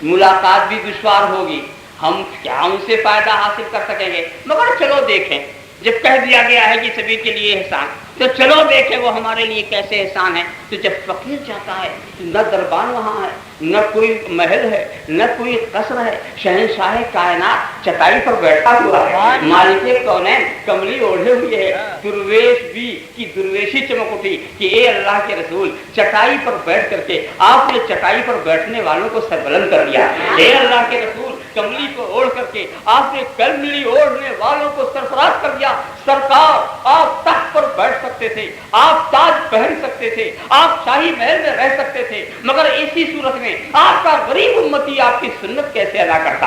A: ملاقات بھی دشوار ہوگی، ہم کیا ان سے فائدہ حاصل کر سکیں گے. مگر چلو دیکھیں، جب کہہ دیا گیا ہے کہ سبھی کے لیے احسان، تو چلو دیکھیں وہ ہمارے لیے کیسے احسان ہے. تو جب فقیر جاتا ہے نہ دربان وہاں ہے، نہ کوئی محل ہے، نہ کوئی قصر ہے، شہنشاہ کائنات چٹائی پر بیٹھا ہوا ہے، مالک کونین کملی اوڑھے ہوئے ہے. درویش بھی کی درویشی چمک اٹھی کہ اے اللہ کے رسول، چٹائی پر بیٹھ کر کے آپ نے چٹائی پر بیٹھنے والوں کو سربلند کر دیا. اے اللہ کے رسول، کملی کو اوڑھ کر کے آپ نے کملی اوڑھنے والوں کو سرفراز کر دیا. سرکار آپ تخت پر بیٹھ سکتے تھے، آپ تاج پہن سکتے تھے، آپ شاہی محل میں رہ سکتے تھے، مگر اسی صورت میں آپ کا غریب امتی آپ کی سنت کیسے ادا کرتا؟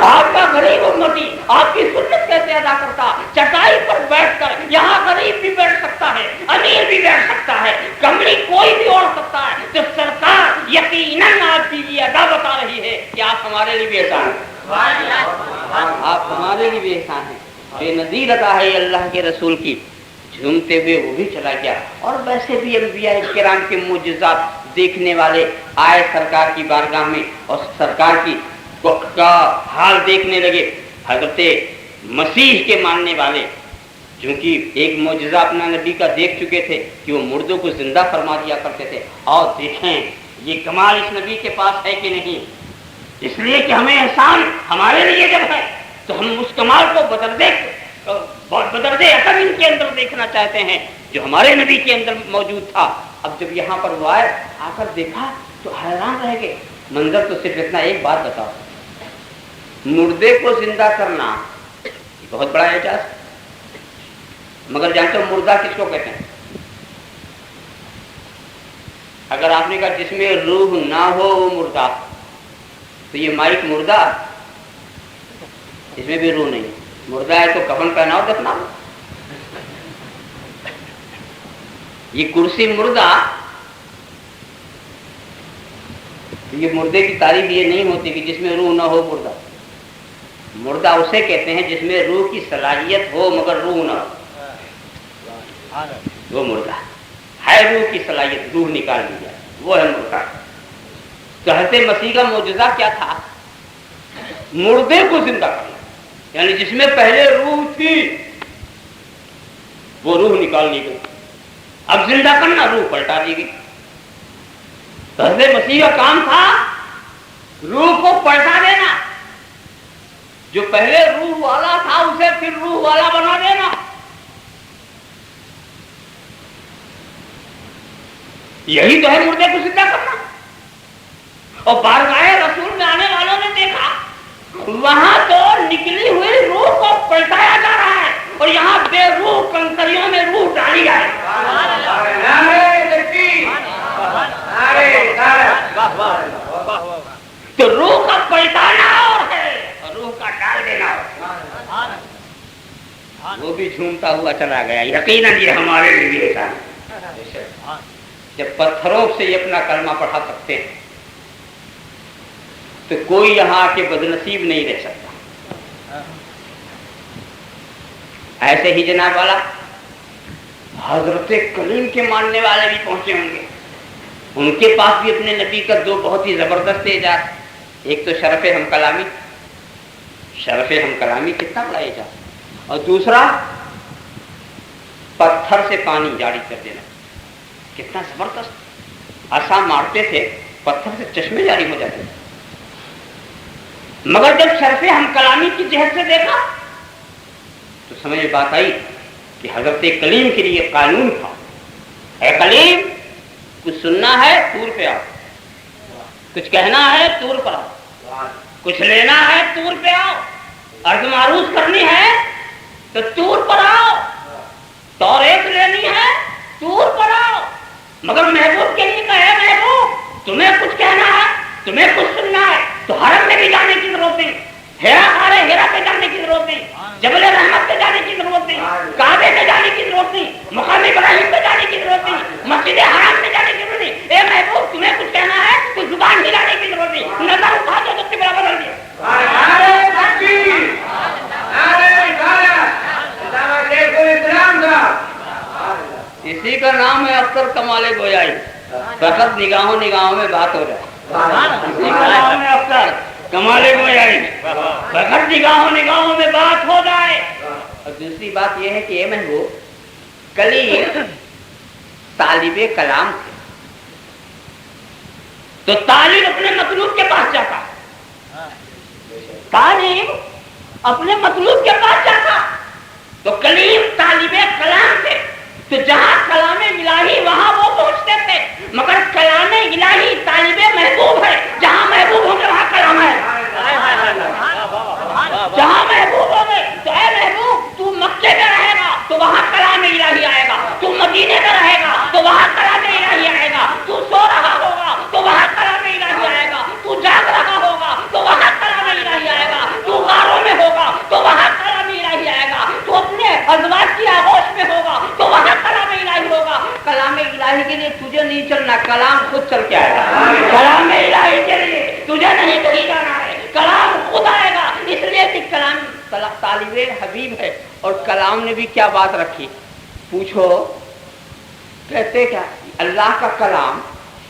A: آپ کا غریب امتی آپ کی سنت کیسے ادا کرتا؟ چٹائی پر بیٹھ کر یہاں غریب بھی بیٹھ سکتا ہے، امیر بھی بیٹھ سکتا ہے، کملی کوئی بھی اوڑھ سکتا ہے. تو سرکار یقیناً آپ کی یہ ادا بتا رہی ہے کہ آپ ہمارے لیے بھی احسان ہیں، آپ ہمارے لیے بھی احسان ہیں. بے نظیر عطا ہے اللہ کے رسول کی جھومتے ہوئے وہ بھی چلا گیا. اور ویسے بھی انبیاء کرام کے معجزات دیکھنے والے آئے سرکار کی بارگاہ میں اور سرکار کی کا حال دیکھنے لگے. حضرت مسیح کے ماننے والے چونکہ ایک معجزہ اپنا نبی کا دیکھ چکے تھے کہ وہ مردوں کو زندہ فرما دیا کرتے تھے. اور دیکھیں یہ کمال اس نبی کے پاس ہے کہ نہیں. اس لیے کہ ہمیں احسان ہمارے لیے جب ہے تو ہم اس کمال کو بدردے عقل ان کے اندر دیکھنا چاہتے ہیں جو ہمارے نبی کے اندر موجود تھا. اب جب یہاں پر وہ آئے آ کر دیکھا تو حیران رہ گئے. منظر تو صرف اتنا، ایک بات بتاؤ، مردے کو زندہ کرنا بہت بڑا اعجاز. مگر جانتے ہو مردہ کس کو کہتے ہیں؟ اگر آپ نے کہا جس میں روح نہ ہو وہ مردہ، تو یہ مائک مردہ، اس میں بھی روح نہیں. مردہ ہے تو کفن پہناؤ دفنا. یہ کرسی مردہ، یہ مردے کی تعریف یہ نہیں ہوتی کہ جس میں روح نہ ہو مردہ. مردہ اسے کہتے ہیں جس میں روح کی صلاحیت ہو مگر روح نہ ہو، وہ مردہ ہے. روح کی صلاحیت، روح نکال دی جائے، وہ ہے مردہ. تو حضرت مسیح کا معجزہ کیا تھا؟ مردے کو زندہ کرنا، یعنی جس میں پہلے روح تھی وہ روح نکال لی گئی، اب زندہ کرنا، روح پلٹا دی گئی. تو حضرت مسیح کا کام تھا روح کو پلٹا دینا. جو پہلے روح والا تھا اسے پھر روح والا بنا دینا. یہی تو ہے مردے کو زندہ کرنا. اور بارگاہ رسول میں آنے والوں نے دیکھا وہاں تو نکلی ہوئی روح کو پلٹایا جا رہا ہے اور یہاں بے روح کنکریوں میں روح ڈالی جائے. تو روح کا پلٹانا اور ہے اور روح کا ڈال دینا اور. وہ بھی جھومتا ہوا چلا گیا. یقیناً یہ ہمارے لیے تھا. جب پتھروں سے یہ اپنا کلمہ پڑھا سکتے ہیں تو کوئی یہاں کے بدنصیب نہیں رہ سکتا. ایسے ہی جناب والا حضرت کلیم کے ماننے والے بھی پہنچے ہوں گے. ان کے پاس بھی اپنے نبی کا دو بہت ہی زبردست اعجاز. ایک تو شرف ہم کلامی، شرف ہم کلامی کتنا بڑا اعجاز، اور دوسرا پتھر سے پانی جاری کر دینا، کتنا زبردست. عصا مارتے تھے پتھر سے چشمے جاری ہو جاتے تھے. مگر جب شرف ہم کلامی کی جہت سے دیکھا تو سمجھ بات آئی کہ حضرت کلیم کے لیے قانون تھا. اے کلیم، کچھ سننا ہے طور پہ آؤ، کچھ کہنا ہے طور پر آؤ، کچھ لینا ہے طور پہ آؤ، عرض معروض کرنی ہے تو طور پر آؤ، توریت لینی ہے طور پر آؤ. مگر محبوب کے لیے کہے محبوب تمہیں کچھ کہنا ہے، تمہیں کچھ سننا ہے تو حرم میں بھی جانے کی ضرورت نہیں، ہیرا پہ جانے کی ضرورت نہیں، جبل رحمت پہ جانے کی ضرورت نہیں، کعبے پہ جانے کی ضرورت نہیں، مقام ابراہیم پہ جانے کی ضرورت نہیں، مسجد حرام میں جانے کی ضرورت نہیں. اے محبوب تمہیں کچھ کہنا ہے تو زبان ہلانے کی ضرورت نہیں، نظر اٹھا دو تو قبلہ بدل دیا. اسی کا نام ہے اختر کمال گویائی. فقط نگاہوں میں بات ہو جائے. اسی کا نام ہے اختر کمال گویائی، فقط نگاہوں میں بات ہو جائے. اور دوسری بات یہ ہے کہ اے محبوب کلیم طالب کلام تھے تو طالب اپنے مطلوب کے پاس جاتا، طالب اپنے مطلوب کے پاس جاتا. تو کلیم طالب کلام تھے تو جہاں کلام الہی وہاں وہ پہنچتے تھے. مگر کلام الہی طالب محبوب ہے، جہاں محبوب ہوں گے وہاں کلام ہے. جہاں محبوب ہوں گے تو اے محبوب تو مکے میں رہے گا تو وہاں کلام الہی آئے گا، تو مدینے میں رہے گا تو وہاں کلام الہی آئے گا، تو سو رہا ہوگا تو وہاں کلام الہی آئے گا، تو جاگ رہا ہوگا تو وہاں کلام الہی آئے گا، تو غاروں میں ہوگا تو وہاں کلام الہی آئے گا، تو اپنے ازواج کی آغوش میں ہوگا تو وہاں کلام الہی ہوگا. کلام الہی کے لیے تجھے نہیں چلنا، کلام خود چل کے آئے گا. کلام الہی کے لیے تجھے نہیں کہیں جانا ہے، کلام خود آئے گا. اس لیے کہ کلام طالب حبیب ہے. اور کلام نے بھی کیا بات رکھی؟
D: پوچھو کہتے کیا اللہ کا کلام،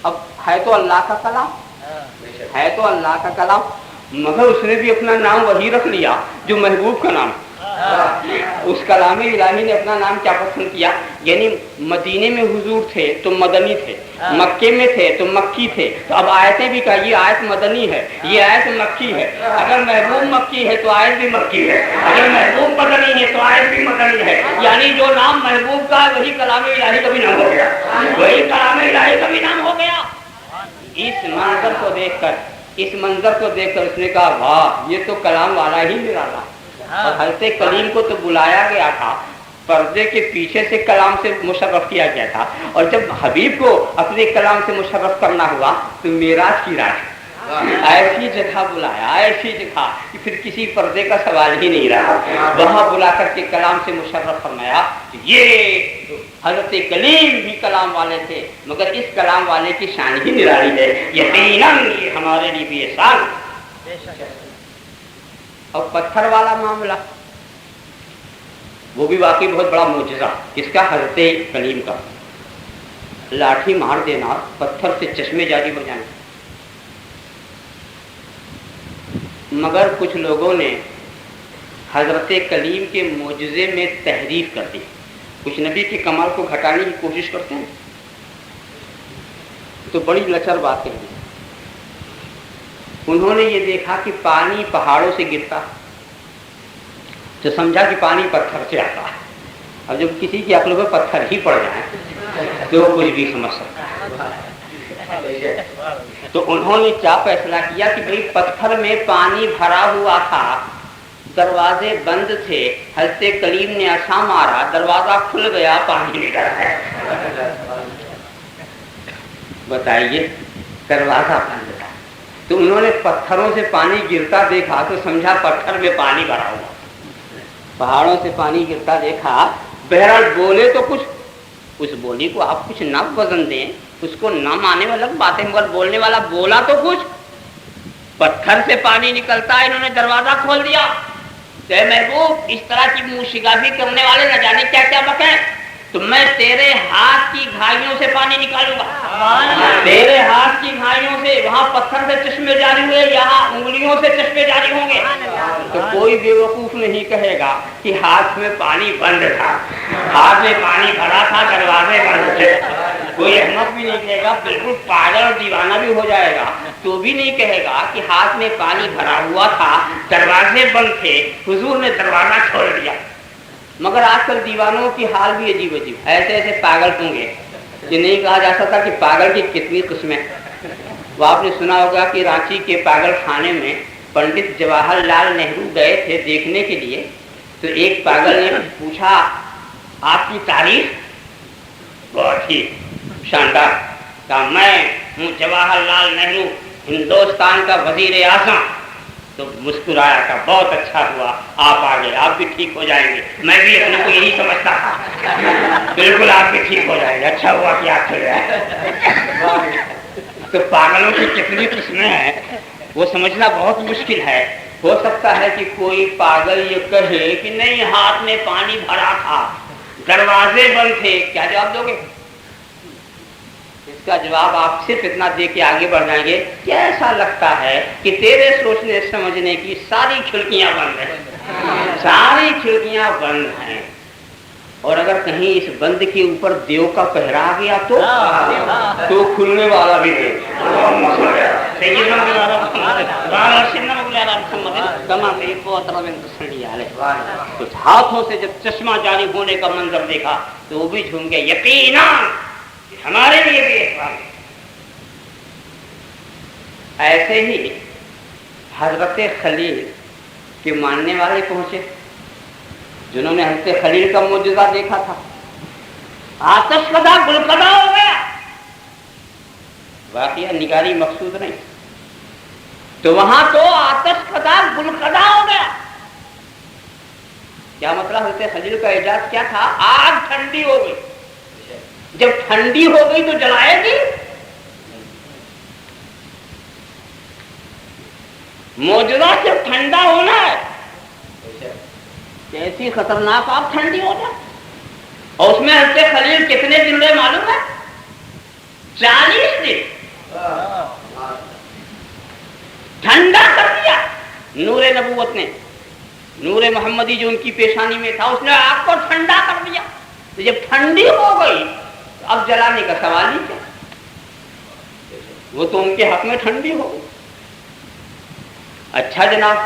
D: اب ہے تو اللہ کا کلام، ہے تو اللہ کا کلام، مگر اس نے بھی اپنا نام وہی رکھ لیا جو محبوب کا نام۔ اس کلام الہی نے اپنا نام کیا پسند کیا؟ یعنی مدینے میں حضور تھے تو مدنی تھے، مکے میں تھے تو مکی تھے، تو اب آیتیں بھی کہا یہ آیت مدنی ہے، یہ آیت مکی ہے۔ اگر محبوب مکی ہے تو آیت بھی مکی ہے، اگر محبوب مدنی ہے تو آیت بھی مدنی ہے۔ یعنی جو نام محبوب کا ہے وہی کلام الہی کا بھی نام ہو گیا، وہی کلام الہی کا بھی نام ہو گیا۔ اس منظر کو دیکھ کر اس نے کہا واہ، یہ تو کلام والا ہی نرالا۔ اور حضرت کلیم کو تو بلایا گیا تھا، پردے کے پیچھے سے کلام سے مشرف کیا گیا تھا، اور جب حبیب کو اپنے کلام سے مشرف کرنا ہوا تو معراج کی رات ایسی جگہ بلایا، ایسی جگہ کہ پھر کسی پردے کا سوال ہی نہیں رہا، وہاں بلا کر کے کلام سے مشرف فرمایا۔ یہ حضرت کلیم بھی کلام والے تھے، مگر اس کلام والے کی شان ہی نرالی ہے، یقیناً یہ ہمارے لیے بھی احسان۔ اور پتھر والا معاملہ وہ بھی واقعی بہت بڑا معجزہ، اس کا حضرت کلیم کا لاٹھی مار دینا، پتھر سے چشمے جاری ہو جانا۔ مگر کچھ لوگوں نے حضرت کلیم کے معجزے میں تحریف کر دی، کچھ نبی کے کمال کو گھٹانے کی کوشش کرتے ہیں، تو بڑی لچر باتیں ہیں۔ انہوں نے یہ دیکھا کہ پانی پہاڑوں سے گرتا تو سمجھا کہ پانی پتھر سے آتا ہے، اور جب کسی کی عقل میں پتھر ہی پڑ جائے تو وہ کچھ بھی سمجھ سکتا ہے۔ تو انہوں نے کیا فیصلہ کیا کہ بھئی پتھر میں پانی بھرا ہوا تھا، دروازے بند تھے، حضرت کلیم نے عصا مارا، دروازہ کھل گیا، پانی نکل گیا۔ بتائیے، دروازہ بند تھا تو انہوں نے پتھروں سے پانی گرتا دیکھا تو سمجھا پتھر میں پانی بھرا ہوا، پہاڑوں سے پانی گرتا دیکھا۔ بہرحال بولے تو کچھ، اس بولی کو آپ کچھ نہ وزن دیں، اس کو نہ مانے والا باتیں، مگر بولنے والا بولا تو کچھ، پتھر سے پانی نکلتا ہے، انہوں نے دروازہ کھول دیا۔ اے محبوب، اس طرح کی منہ شگافی کرنے والے نہ جانے کیا کیا بکیں، تو میں تیرے ہاتھ کی گھائیوں سے پانی نکالوں گا، تیرے ہاتھ کی گھائیوں سے، وہاں پتھر سے چشمے جاری ہوئے، یہاں انگلیوں سے چشمے جاری ہوں گے۔ تو کوئی بیوقوف نہیں کہے گا کہ ہاتھ میں پانی بند تھا، ہاتھ میں پانی بھرا تھا، دروازے بند تھے۔ کوئی احمق بھی نہیں کہے گا، بالکل پاگل اور دیوانہ بھی ہو جائے گا تو بھی نہیں کہے گا کہ ہاتھ میں پانی بھرا ہوا تھا، دروازے بند تھے، حضور نے دروازہ کھول دیا۔ مگر آج کل دیوانوں کی حال بھی عجیب عجیب، ایسے ایسے پاگل ہوں گے کہ نہیں کہا جا سکتا کہ پاگل کی کتنی قسمیں۔ وہ آپ نے سنا ہوگا کہ رانچی کے پاگل خانے میں پنڈت جواہر لال نہرو گئے تھے دیکھنے کے لیے، تو ایک پاگل نے پوچھا آپ کی تاریخ؟ بہت ہی شاندار، کہا میں ہوں جواہر لال نہرو، ہندوستان کا وزیر اعظم۔ تو مسکرایا تھا، بہت اچھا ہوا آپ آ گئے، آپ بھی ٹھیک ہو جائیں گے، میں بھی اپنے کو یہی سمجھتا تھا، بالکل آپ بھی ٹھیک ہو جائیں گے، اچھا ہوا کہ آپ چل جائے۔ تو پاگلوں کی کتنی قسمیں ہیں وہ سمجھنا بہت مشکل ہے۔ ہو سکتا ہے کہ کوئی پاگل یہ کہے کہ نہیں ہاتھ میں پانی بھرا تھا، دروازے بند تھے، کیا جواب دو گے؟ اس کا جواب آپ صرف اتنا دے کے آگے بڑھ جائیں گے کہ ایسا لگتا ہے کہ تیرے سوچنے سمجھنے کی ساری کھڑکیاں بند ہیں، ساری کھڑکیاں بند ہیں، اور اگر کہیں اس بند کے اوپر دیو کا پہرا آ گیا تو کھلنے والا بھی نہیں۔ کچھ ہاتھوں سے جب چشمہ جاری ہونے کا منظر دیکھا تو وہ بھی جھوم گئے، یقیناً ہمارے لیے بھی احسان ہے۔ ایسے ہی حضرت خلیل کے ماننے والے پہنچے جنہوں نے حضرت خلیل کا معجزہ دیکھا تھا، آتش کدا گل کدا ہو گیا، واقعہ نگاری مقصود نہیں، تو وہاں تو آتش کدا گل کدا ہو گیا۔ کیا مطلب؟ حضرت خلیل کا اعجاز کیا تھا؟ آگ ٹھنڈی ہو گئی، جب ٹھنڈی ہو گئی تو جلائے گی؟ معجزہ صرف ٹھنڈا ہونا ہے، کیسی خطرناک آگ ٹھنڈی ہو جائے، اور اس میں حضرت خلیل کتنے دن رہے معلوم ہے؟ 40 دن ٹھنڈا کر دیا نور نبوت نے، نور محمدی جو ان کی پیشانی میں تھا اس نے آگ کو ٹھنڈا کر دیا. تو جب ٹھنڈی ہو گئی تو اب جلانے کا سوال ہی کیا، وہ تو ان کے حق میں ٹھنڈی ہو گئی. اچھا جناب،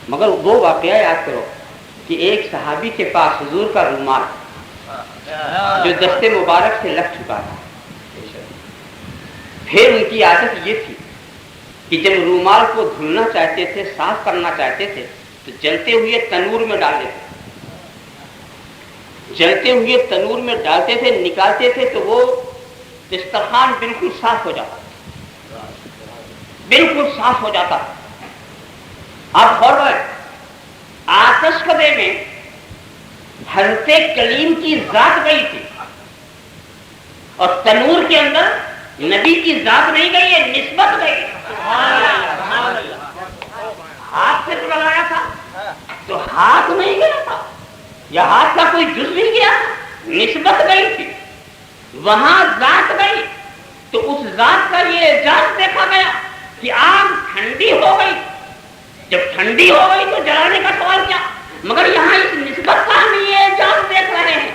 D: مگر وہ واقعہ یاد کرو کہ ایک صحابی کے پاس حضور کا رومال جو دست مبارک سے لگ چکا تھا، پھر ان کی عادت یہ تھی کہ جب رومال کو دھلنا چاہتے تھے، صاف کرنا چاہتے تھے تو جلتے ہوئے تنور میں ڈال دیتے، جلتے ہوئے تنور میں ڈالتے تھے، نکالتے تھے تو وہ دسترخوان بالکل صاف ہو جاتا، بالکل صاف ہو جاتا. اب غور آتش کدے میں حضرت کلیم کی ذات گئی تھی اور تنور کے اندر نبی کی ذات نہیں گئی ہے، نسبت گئی. ہاتھ سے تو لگایا تھا تو ہاتھ نہیں گیا تھا، یا ہاتھ کا کوئی جز نہیں گیا، نسبت گئی تھی، وہاں ذات گئی. تو اس ذات کا یہ اعجاز دیکھا گیا کہ آگ ٹھنڈی ہو گئی. جب ٹھنڈی ہو گئی تو جلانے کا سوال کیا، مگر یہاں اس نسبت کا ہم یہ اعجاز دیکھ رہے ہیں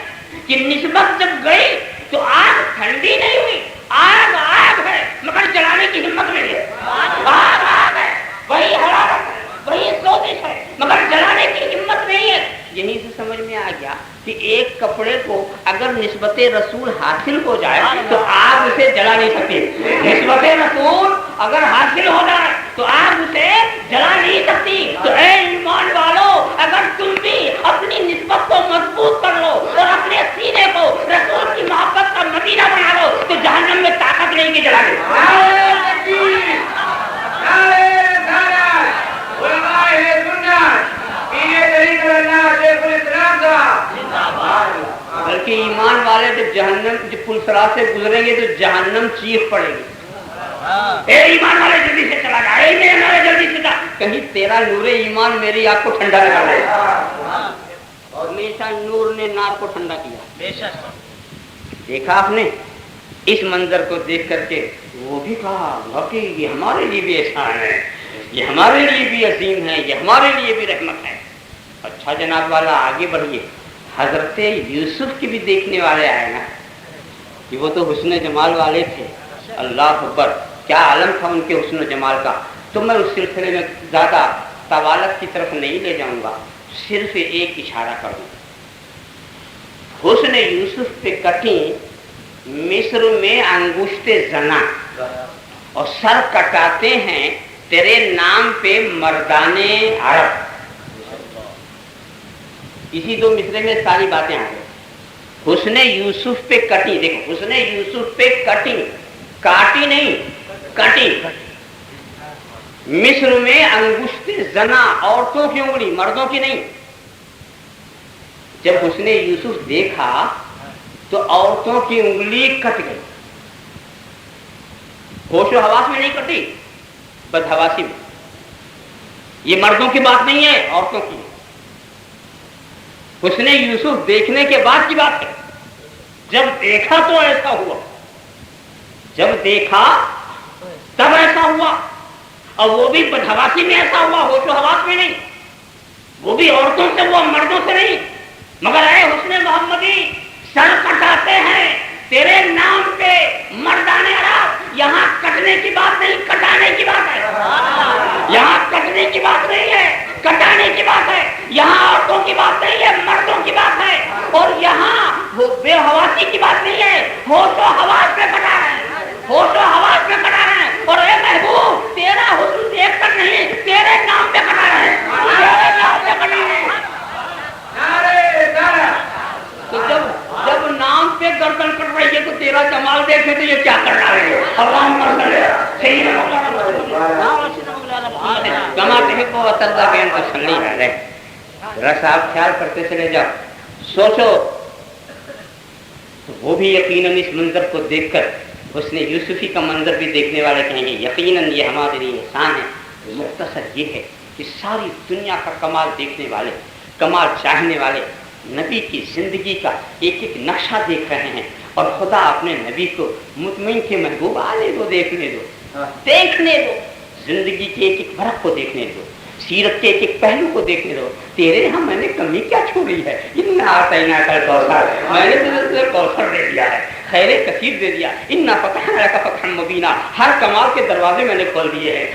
D: کہ نسبت جب گئی تو آگ ٹھنڈی نہیں ہوئی. آگ آگ ہے مگر جلانے کی ہمت نہیں ہے. آگ آگ ہے، وہی حرارت ہے، وہی سوزش ہے، مگر جلانے کی ہمت نہیں ہے. یہیں سے سمجھ میں آ گیا کہ ایک کپڑے کو اگر نسبت رسول حاصل ہو جائے تو آگ اسے جلا نہیں سکتی. نسبت رسول اگر حاصل ہو جائے تو آگ اسے جلا نہیں سکتی. تو اے ایمان والو، اگر تم بھی اپنی نسبت کو مضبوط کر لو اور اپنے سینے کو رسول کی محبت کا مدینہ بنا لو تو جہنم میں طاقت نہیں کہ جلانے. بلکہ ایمان والے جب جہنم جب پلسرا سے گزریں گے تو جہنم چیخ پڑے گی، اے ایمان والے جلدی سے چلا جا، اے میرے والے جلدی سے جا. کہیں تیرا نور ایمان میری آگ کو ٹھنڈا لگا لے. اور ہمیشہ نور نے نار کو ٹھنڈا کیا. دیکھا آپ نے اس منظر کو دیکھ کر کے وہ بھی کہا واقعی یہ ہمارے لیے بھی احسان ہے، یہ ہمارے لیے بھی عظیم ہے، یہ ہمارے لیے بھی رحمت ہے. اچھا جناب والا آگے بڑھیے. حضرت یوسف کی بھی دیکھنے والے آئے نا کہ وہ تو حسن جمال والے تھے. اللہ اکبر، کیا عالم تھا ان کے حسن و جمال کا. تو میں اس سلسلے میں زیادہ طوالت کی طرف نہیں لے جاؤں گا، صرف ایک اشارہ کروں. حسن یوسف پہ کٹی مصر میں انگشت زنا اور سر کٹاتے ہیں تیرے نام پہ مردانے عرب. اسی دو مصرے میں ساری باتیں آ گئی. حسن یوسف پہ کٹی، دیکھو حسن یوسف پہ کٹی، کاٹی نہیں کٹی. مصر میں انگشت زنا، عورتوں کی انگلی مردوں کی نہیں. جب حسن یوسف دیکھا تو عورتوں کی انگلی کٹ گئی. ہوش و حواس میں نہیں کٹی، بدحواسی میں. یہ مردوں کی بات نہیں ہے، عورتوں کی. حسن یوسف دیکھنے کے بعد کی بات ہے. جب دیکھا تو ایسا ہوا، جب دیکھا تب ایسا ہوا. اور وہ بھی بدحواسی میں ایسا ہوا، ہوش و حواس میں نہیں. وہ بھی عورتوں سے ہوا، مردوں سے نہیں. مگر اے حسن محمدی، سر کٹاتے ہیں تیرے نام پہ مردانے عرب. یہاں کٹنے کی بات نہیں، کٹانے کی بات ہے. یہاں کٹنے کی بات نہیں ہے، کٹانے کی بات ہے. یہاں عورتوں کی بات نہیں ہے، مردوں کی بات ہے. اور یہاں وہ بے حواسی کی بات نہیں ہے، ہوش و حواس میں کٹا رہے ہیں، ہوش و حواس میں کٹا رہے ہیں. اور اے محبوب، تیرا حسن دیکھ کر نہیں، تیرے نام پہ کٹا رہے ہیں، تیرے نام پہ کٹا رہے ہیں. تو جب نام پہ گردن کٹ رہی ہے تو تیرا جمال دیکھے تو یہ کیا کر رہا ہے. رس آپ خیال کرتے چلے جاؤ، سوچو. تو وہ بھی یقیناً اس منظر کو دیکھ کر اس نے یوسفی کا منظر بھی دیکھنے والے کہیں گے یقیناً یہ ہمارے لیے احسان ہے. مختصر یہ ہے کہ ساری دنیا کا کمال دیکھنے والے، کمال چاہنے والے نبی کی زندگی کا ایک ایک نقشہ دیکھ رہے ہیں، اور خدا اپنے نبی کو مطمئن کے محبوب آنے دو، دیکھنے دو، دیکھنے دو، زندگی کے ایک ایک فرق کو دیکھنے دو، سیرت کے ایک ایک پہلو کو دیکھنے دو. تیرے ہاں میں نے کمی کیا چھوڑی ہے؟ اتنا آتینا کل کوثر، میں نے تجھے کوثر دے دیا ہے، خیر کثیر دے دیا. انا فتحنا لک فتحا مبینا، ہر کمال کے دروازے میں نے کھول دیے ہیں.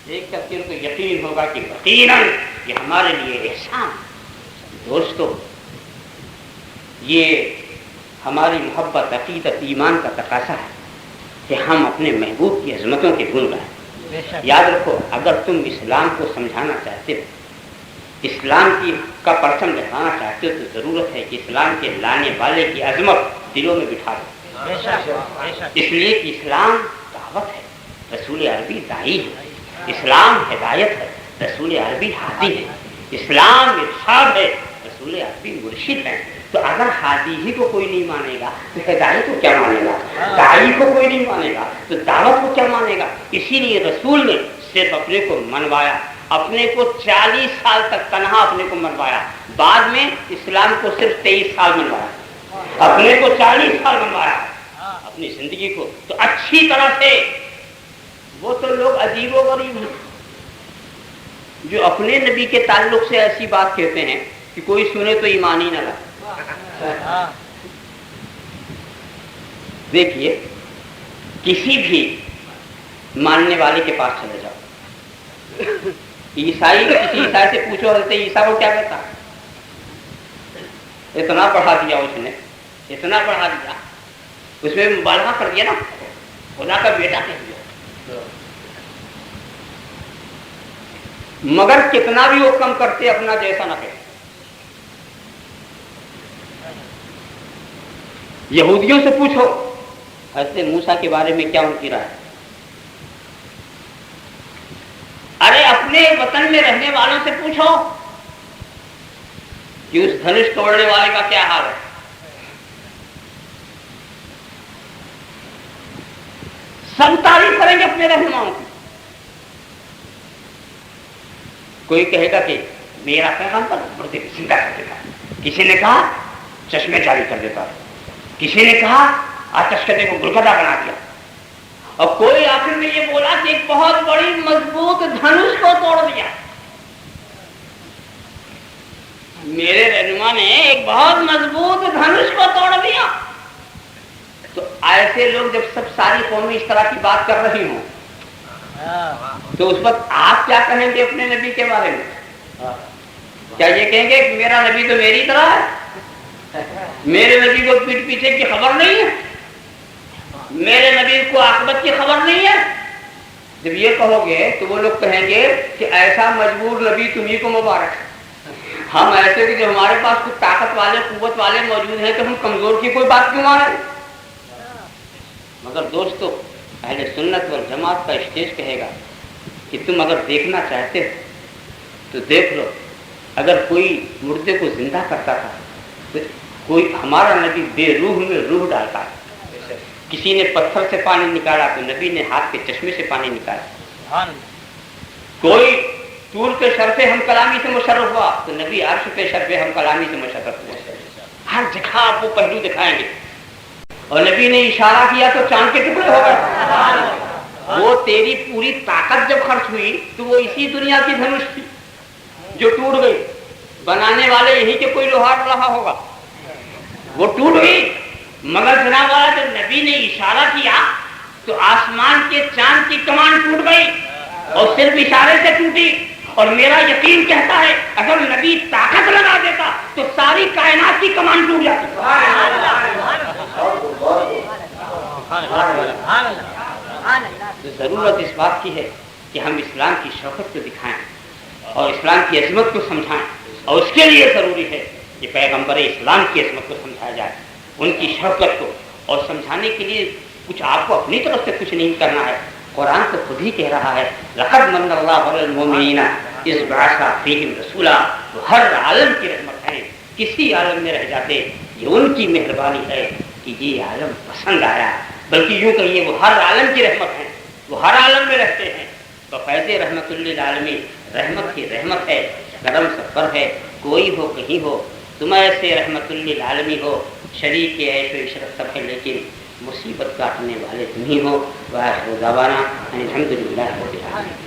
D: ایک کر کے ان کو یقین ہوگا کہ یقیناً یہ ہمارے لیے احسان. دوستو، یہ ہماری محبت، عقیدت، ایمان کا تقاضا ہے کہ ہم اپنے محبوب کی عظمتوں کے گن گائیں. یاد رکھو، اگر تم اسلام کو سمجھانا چاہتے ہو، اسلام کا پرچم لہرانا چاہتے ہو، تو ضرورت ہے کہ اسلام کے لانے والے کی عظمت دلوں میں بٹھا دو. اس لیے کہ اسلام دعوت ہے، رسول عربی داعی ہے. اسلام ہدایت ہے، رسول عربی ہادی ہے. اسلام ارشاد ہے، رسول عربی مرشد ہے. تو اگر ہادی ہی کو کوئی نہیں مانے گا تو ہدایت کو کیا مانے گا؟ داعی کو کوئی نہیں مانے گا تو دعوت کو کیا مانے گا؟ اسی لیے رسول نے صرف اپنے کو منوایا، اپنے کو 40 سال تک تنہا اپنے کو منوایا، بعد میں اسلام کو صرف 23 سال منوایا، اپنے کو 40 سال منوایا اپنی زندگی کو. تو اچھی طرح سے وہ تو لوگ عجیب و غریب ہیں جو اپنے نبی کے تعلق سے ایسی بات کہتے ہیں کہ کوئی سنے تو ایمان ہی نہ لائے. دیکھیے، کسی بھی ماننے والے کے پاس چلے جاؤ، عیسائی، کسی عیسائی سے پوچھو حضرت عیسیٰ کو کیا کہتا؟ اتنا پڑھا دیا اس نے، اتنا پڑھا دیا، اس میں مبالغہ کر دیا نا، خدا کا بیٹا کہہ دیا. مگر کتنا بھی وہ کم کرتے اپنا جیسا نہ کہتے. یہودیوں سے پوچھو حضرت موسیٰ کے بارے میں کیا ان کی رائے. ارے اپنے وطن میں رہنے والوں سے پوچھو کہ اس دھنش توڑنے والے کا کیا حال ہے. سب تعریف کریں گے اپنے رہنماؤں کی. کوئی کہے گا کہ میرا پیغمبر مردے کو زندہ کر دیتا ہے، کسی نے کہا چشمے جاری کر دیتا ہے، کسی نے کہا آتش کدے کو گلگدہ بنا دیا، اور کوئی آخر میں یہ بولا کہ ایک بہت بڑی مضبوط دھنش کو توڑ دیا. میرے رہنما نے ایک بہت مضبوط دھنش کو توڑ دیا. تو ایسے لوگ جب سب ساری قومیں اس طرح کی بات کر رہی ہوں تو اس وقت آپ کیا کہیں گے اپنے نبی کے بارے میں؟ کیا یہ کہیں گے کہ میرا نبی تو میری طرح ہے، میرے نبی کو پیٹ پیچھے کی خبر نہیں ہے، میرے نبی کو عاقبت کی خبر نہیں ہے؟ جب یہ کہو گے تو وہ لوگ کہیں گے کہ ایسا مجبور نبی تمہیں کو مبارک ہے. ہم ایسے کہ جو ہمارے پاس کچھ طاقت والے، قوت والے موجود ہیں، تو ہم کمزور کی کوئی بات کیوں مانیں؟ مگر دوستو، اہل سنت والجماعت کا اسٹیج کہے گا کہ تم اگر دیکھنا چاہتے ہو تو دیکھ لو. اگر کوئی مردے کو زندہ کرتا تھا تو کوئی ہمارا نبی بے روح میں روح ڈالتا ہے. کسی نے پتھر سے پانی نکالا تو نبی نے ہاتھ کے چشمے سے پانی نکالا. کوئی طور کے شرف ہم کلامی سے مشرف ہوا تو نبی عرش کے شرف ہم کلامی سے مشرف ہوا. ہر جگہ آپ وہ پہلو دکھائیں گے. اور نبی نے اشارہ کیا تو چاند کے ٹکڑے ہو گئے. وہ تیری پوری طاقت جب خرچ ہوئی تو وہ اسی دنیا کی دھنش تھی جو ٹوٹ گئی. بنانے والے یہی کہ کوئی لوہار رہا ہوگا، وہ ٹوٹ گئی. مگر جناب والا جب نبی نے اشارہ کیا تو آسمان کے چاند کی کمان ٹوٹ گئی اور صرف اشارے سے ٹوٹی. اور میرا یقین کہتا ہے اگر نبی طاقت لگا دیتا تو ساری کائنات کی کمان ٹوٹ جاتی. ضرورت اس بات کی ہے کہ ہم اسلام کی شوقت کو دکھائیں اور اسلام کی عظمت کو سمجھائیں، اور اس کے لیے ضروری ہے کہ پیغمبر اسلام کی عظمت کو سمجھایا جائے، ان کی شوقت کو. اور سمجھانے کے لیے کچھ آپ کو اپنی طرف سے کچھ نہیں کرنا ہے. قرآن تو خود ہی کہہ رہا ہے لقد من اللہ علی المؤمنین اذ بعث فیہم رسولا. وہ ہر عالم کی رحمت ہے، کسی عالم میں رہ جاتے یہ ان کی مہربانی ہے کہ یہ عالم پسند آیا. بلکہ یوں کہیے وہ ہر عالم کی رحمت ہے، وہ ہر عالم میں رہتے ہیں. تو فیض رحمت للعالمین، رحمت کی رحمت ہے کرم سب پر ہے، کوئی ہو کہیں ہو، تم ایسے رحمت للعالمین ہو، شریک کے عیش و عشرت سب ہے، لیکن مصیبت کاٹنے والے تم ہی ہو۔ وآخر دعوانا ان الحمدللہ رب العالمین۔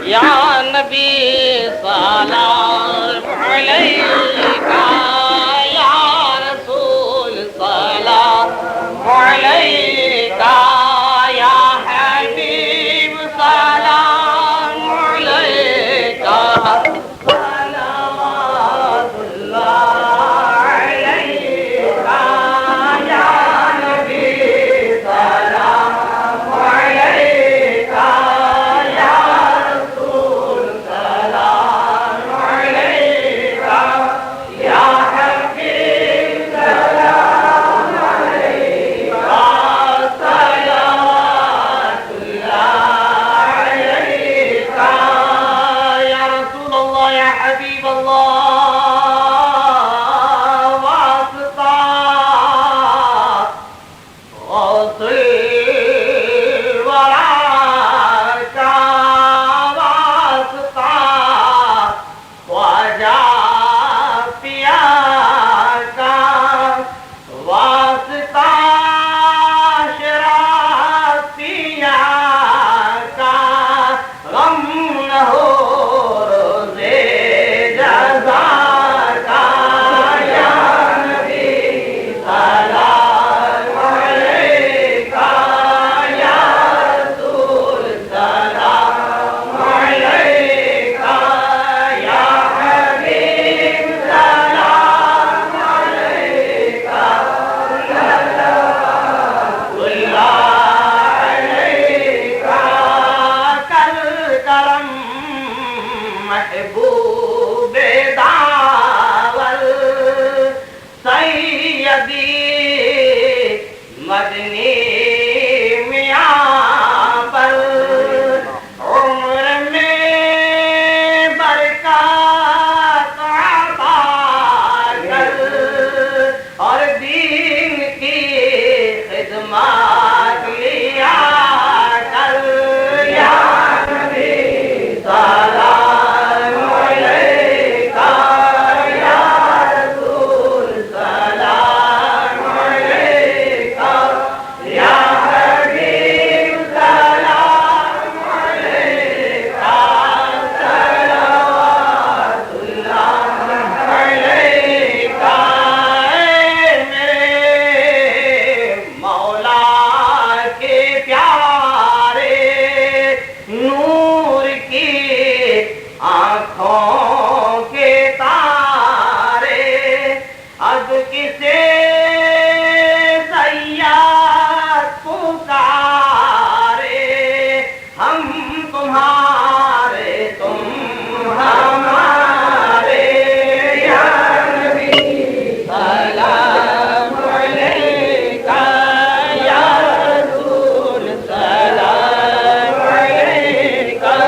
A: یا نبی سلام علیکہ، یا رسول سلام علیکہ، یا حبیب سلام علیکہ، صلوات اللہ علیکہ، یا نبی سلام علیکہ، یا رسول سلام علیکہ، یا حبیب سلام علیکہ، صلوات اللہ علیکہ، یا رسول اللہ، یا حبیب اللہ، واسطہ غوث الورا کا واسطہ، خواجہ پیا کا واسطہ، شرافیہ کا غم نہ ہو روزے جزا کا، یا نبی سلام علیکہ، یا رسول سلام علیکہ، یا حبیب سلام علیکہ، صلوات اللہ علیکہ، کر کرم محبوب داول سیدی مدنی میاں پر، عمر میں برکات عطا کر، اور دین کی خدمات لیا کر، یا نبی سلام علیکہ، یا رسول سلام علیکہ، یا حبیب سلام علیکہ، صلوات اللہ علیکہ، اے میرے مولا کے پیارے، نور کی آنکھوں کے تارے، اب کسے سیاد پکارے، ہم تمہارے تم ہمارے، یا نبی سلام علیکہ، یا رسول سلام علیکہ،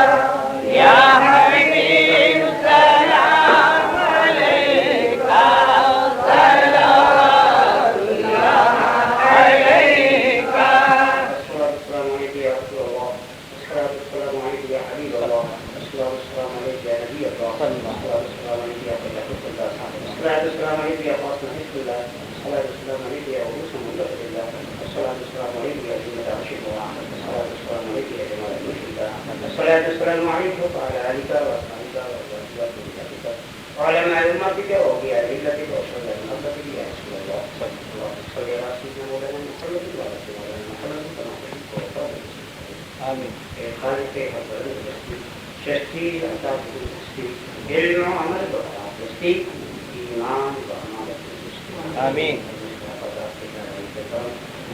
A: یا حبیب سلام علیکہ، صلوات اللہ علیکہ۔
D: السلام علیکم یا رسول اللہ، السلام علیکم یا حبیب اللہ، السلام علیکم یا نبی اللہ، السلام علیکم یا خلیفۃ اللہ، السلام علیکم یا فاطمہ حسب اللہ، السلام علیکم یا عروس ملت اللہ، السلام علیکم یا جنت عاشق اللہ، السلام علیکم یا جمال المشرق، السلام علیکم وعلى آلك وأصحابك وأزواجك وعلماء أمتك وأولياء ملتك وصلى المغفرة يا رسول الله صلى الله عليه وسلم، صل على سيدنا مولانا محمد وعلى سيدنا محمد كما تحب وترضى. آمين. خالق حضرت ششتی عطا ششتی علم و عمل و ششتی ایمان و عمل ششتی. آمین.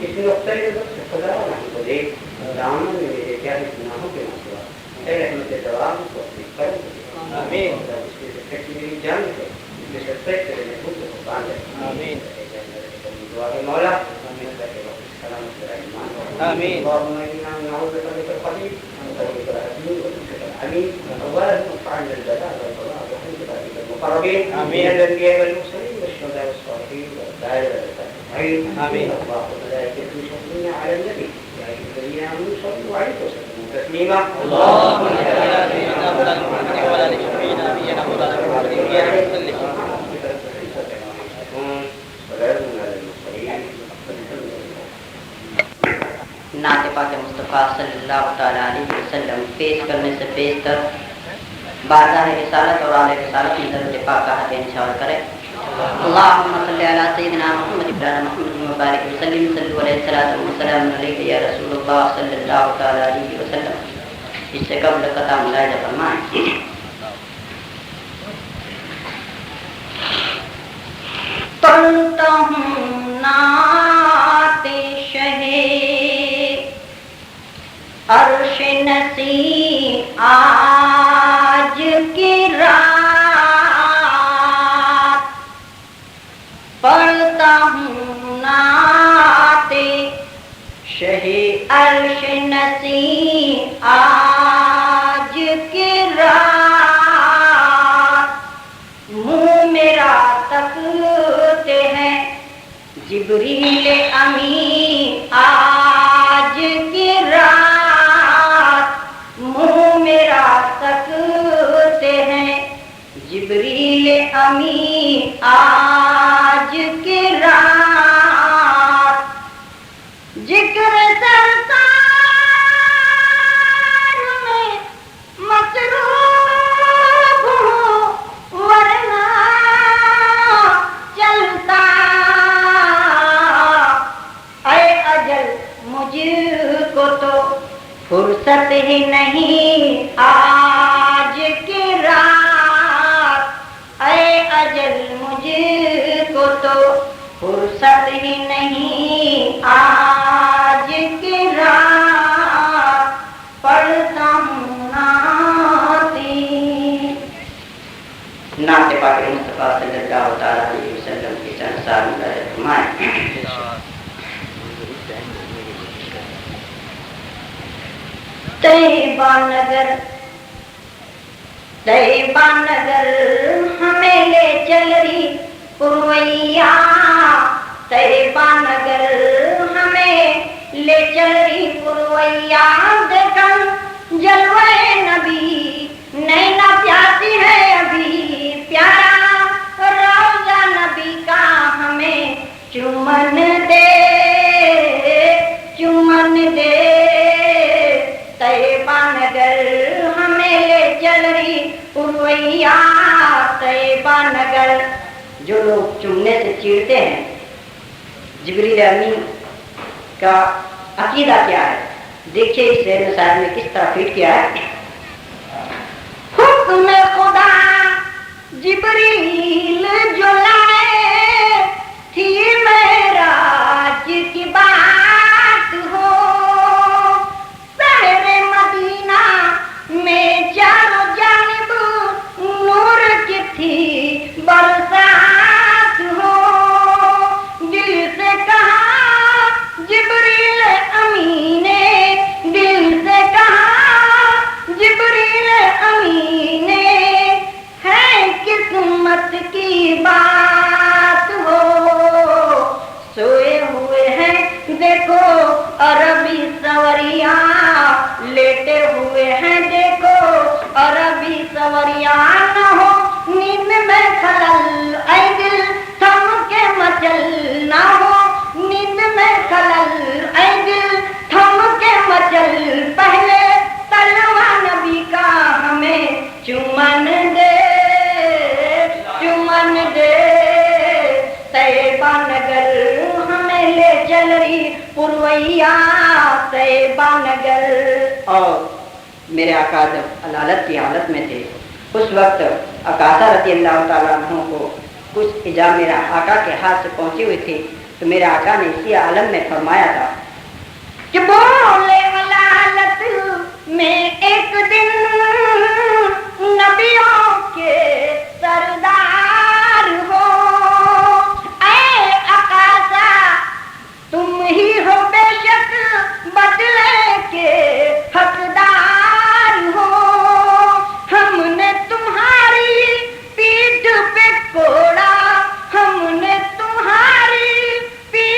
D: اس نقطۂ نظر سے خدا ہم کو دیکھ، دامن میں میرے پیارے گناہوں کے مسئلہ، اے رحمت جواب کو اپنے کرم کو دے. آمین. اس میں سے پھر میری جان ہے، اس میں سے پھر تیرے محبوب کو باندھ ہے. آمین. دعا ہے مولا، آمین. سلامت رہے ایمان. آمین. اللهم انا نعوذ بك من الخبيث ومن العدو ومن العميل، اللهم ارفعنا البلاء والبلاء وحمد المقربين. آمين. الانبياء والمرسلين والشهداء والصالحين والداعين والى الله. آمين. وملائكته يصلون على النبي يا أيها الذين آمنوا صلوا عليه وسلموا تسليما.
C: اللهم صل على سيدنا محمد وعلى آل سيدنا نبينا مولانا محمد وسلم.
E: نعت پاک مصطفیٰ صلی اللہ تعالیٰ علیہ وسلم پیش کرنے سے بیشتر بارگاہ رسالت اور آل رسالت میں درود پاک کا حد انشاء کرے. اللہم صلی علی سیدنا محمد ابراہیم محمد مبارک وسلم صلی علیہ وسلم علیہ یا رسول اللہ صلی اللہ تعالیٰ علیہ وسلم. اس سے قبل قطع ملاحظہ فرمائیں. پڑھتا ہوں نعت شہ عرش نسی آج کی رات. پڑھتا ہوں نعت شہ عرش نسی آج کی رات. منہ میرا تکتے ہیں جبریل امین آج کی رات. منہ میرا تکتے ہیں جبریل امین آج کی رات. ذکر سرکار میں مصروف ہوں ورنہ چلتا. اے اجل مجھ کو تو فرصت ہی نہیں آج کی رات. اے اجل مجھ کو تو فرصت ہی نہیں آج کی رات. پڑھتا ہوں نعت پاک مصطفیٰ صلی اللہ تعالیٰ علیہ وسلم کی چند سال ملاحظہ فرمائیں. طیبہ نگر ہمیں لے چل رہی پرویا. طیبہ نگر ہمیں لے چل رہی پرویا. دیکھن جلوہ نبی نینا پیاسی ہے ابھی. پیارا روضہ نبی کا ہمیں چمن دے چمن دے. طیبہ نگر ہمیں لے چل رہی پرویا. طیبہ نگر جو لوگ چمنے سے چیڑتے ہیں جبریل امین کا عقیدہ کیا ہے دیکھیے اس شعر صاحب نے کس طرح فٹ کیا ہے. حکم خدا جبریل جو لائے تھی معراج کی بات ہو. شہر مدینہ میں چاروں جانب نور کی تھی برسات ہو. دل سے کہا جبریل امین نے, دل سے کہا جبریل امین نے, ہے قسمت کی بات ہو. سوئے ہوئے ہیں دیکھو عربی سوریاں, لیٹے ہوئے ہیں دیکھو عربی سوریاں. نہ ہو نیند میں خلل اے دل تھم کے مچل. نہ ہو نیند میں خلل اے دل تھم کے مچل. پہلے تلوہ نبی کا ہمیں چمن دے چمن دے. طیبہ نگر ہمیں لے چل رہی پرویا. طیبہ نگر. اور میرے آقا جب علالت کی حالت میں تھے اس وقت عکاشہ رضی اللہ تعالیٰ عنہ کو کچھ ایجا میرا آقا کے ہاتھ سے پہنچی ہوئی تھی تو میرے آقا نے اسی عالم میں فرمایا تھا کہ بولے علالت میں ایک دن نبیوں کے سردار ہو. اے عکاشہ تم ہی ہو بے شک بدلے کے حقدار ہو. ہم نے تمہاری پیٹھ پہ کوڑا, ہم نے تمہاری پیٹھ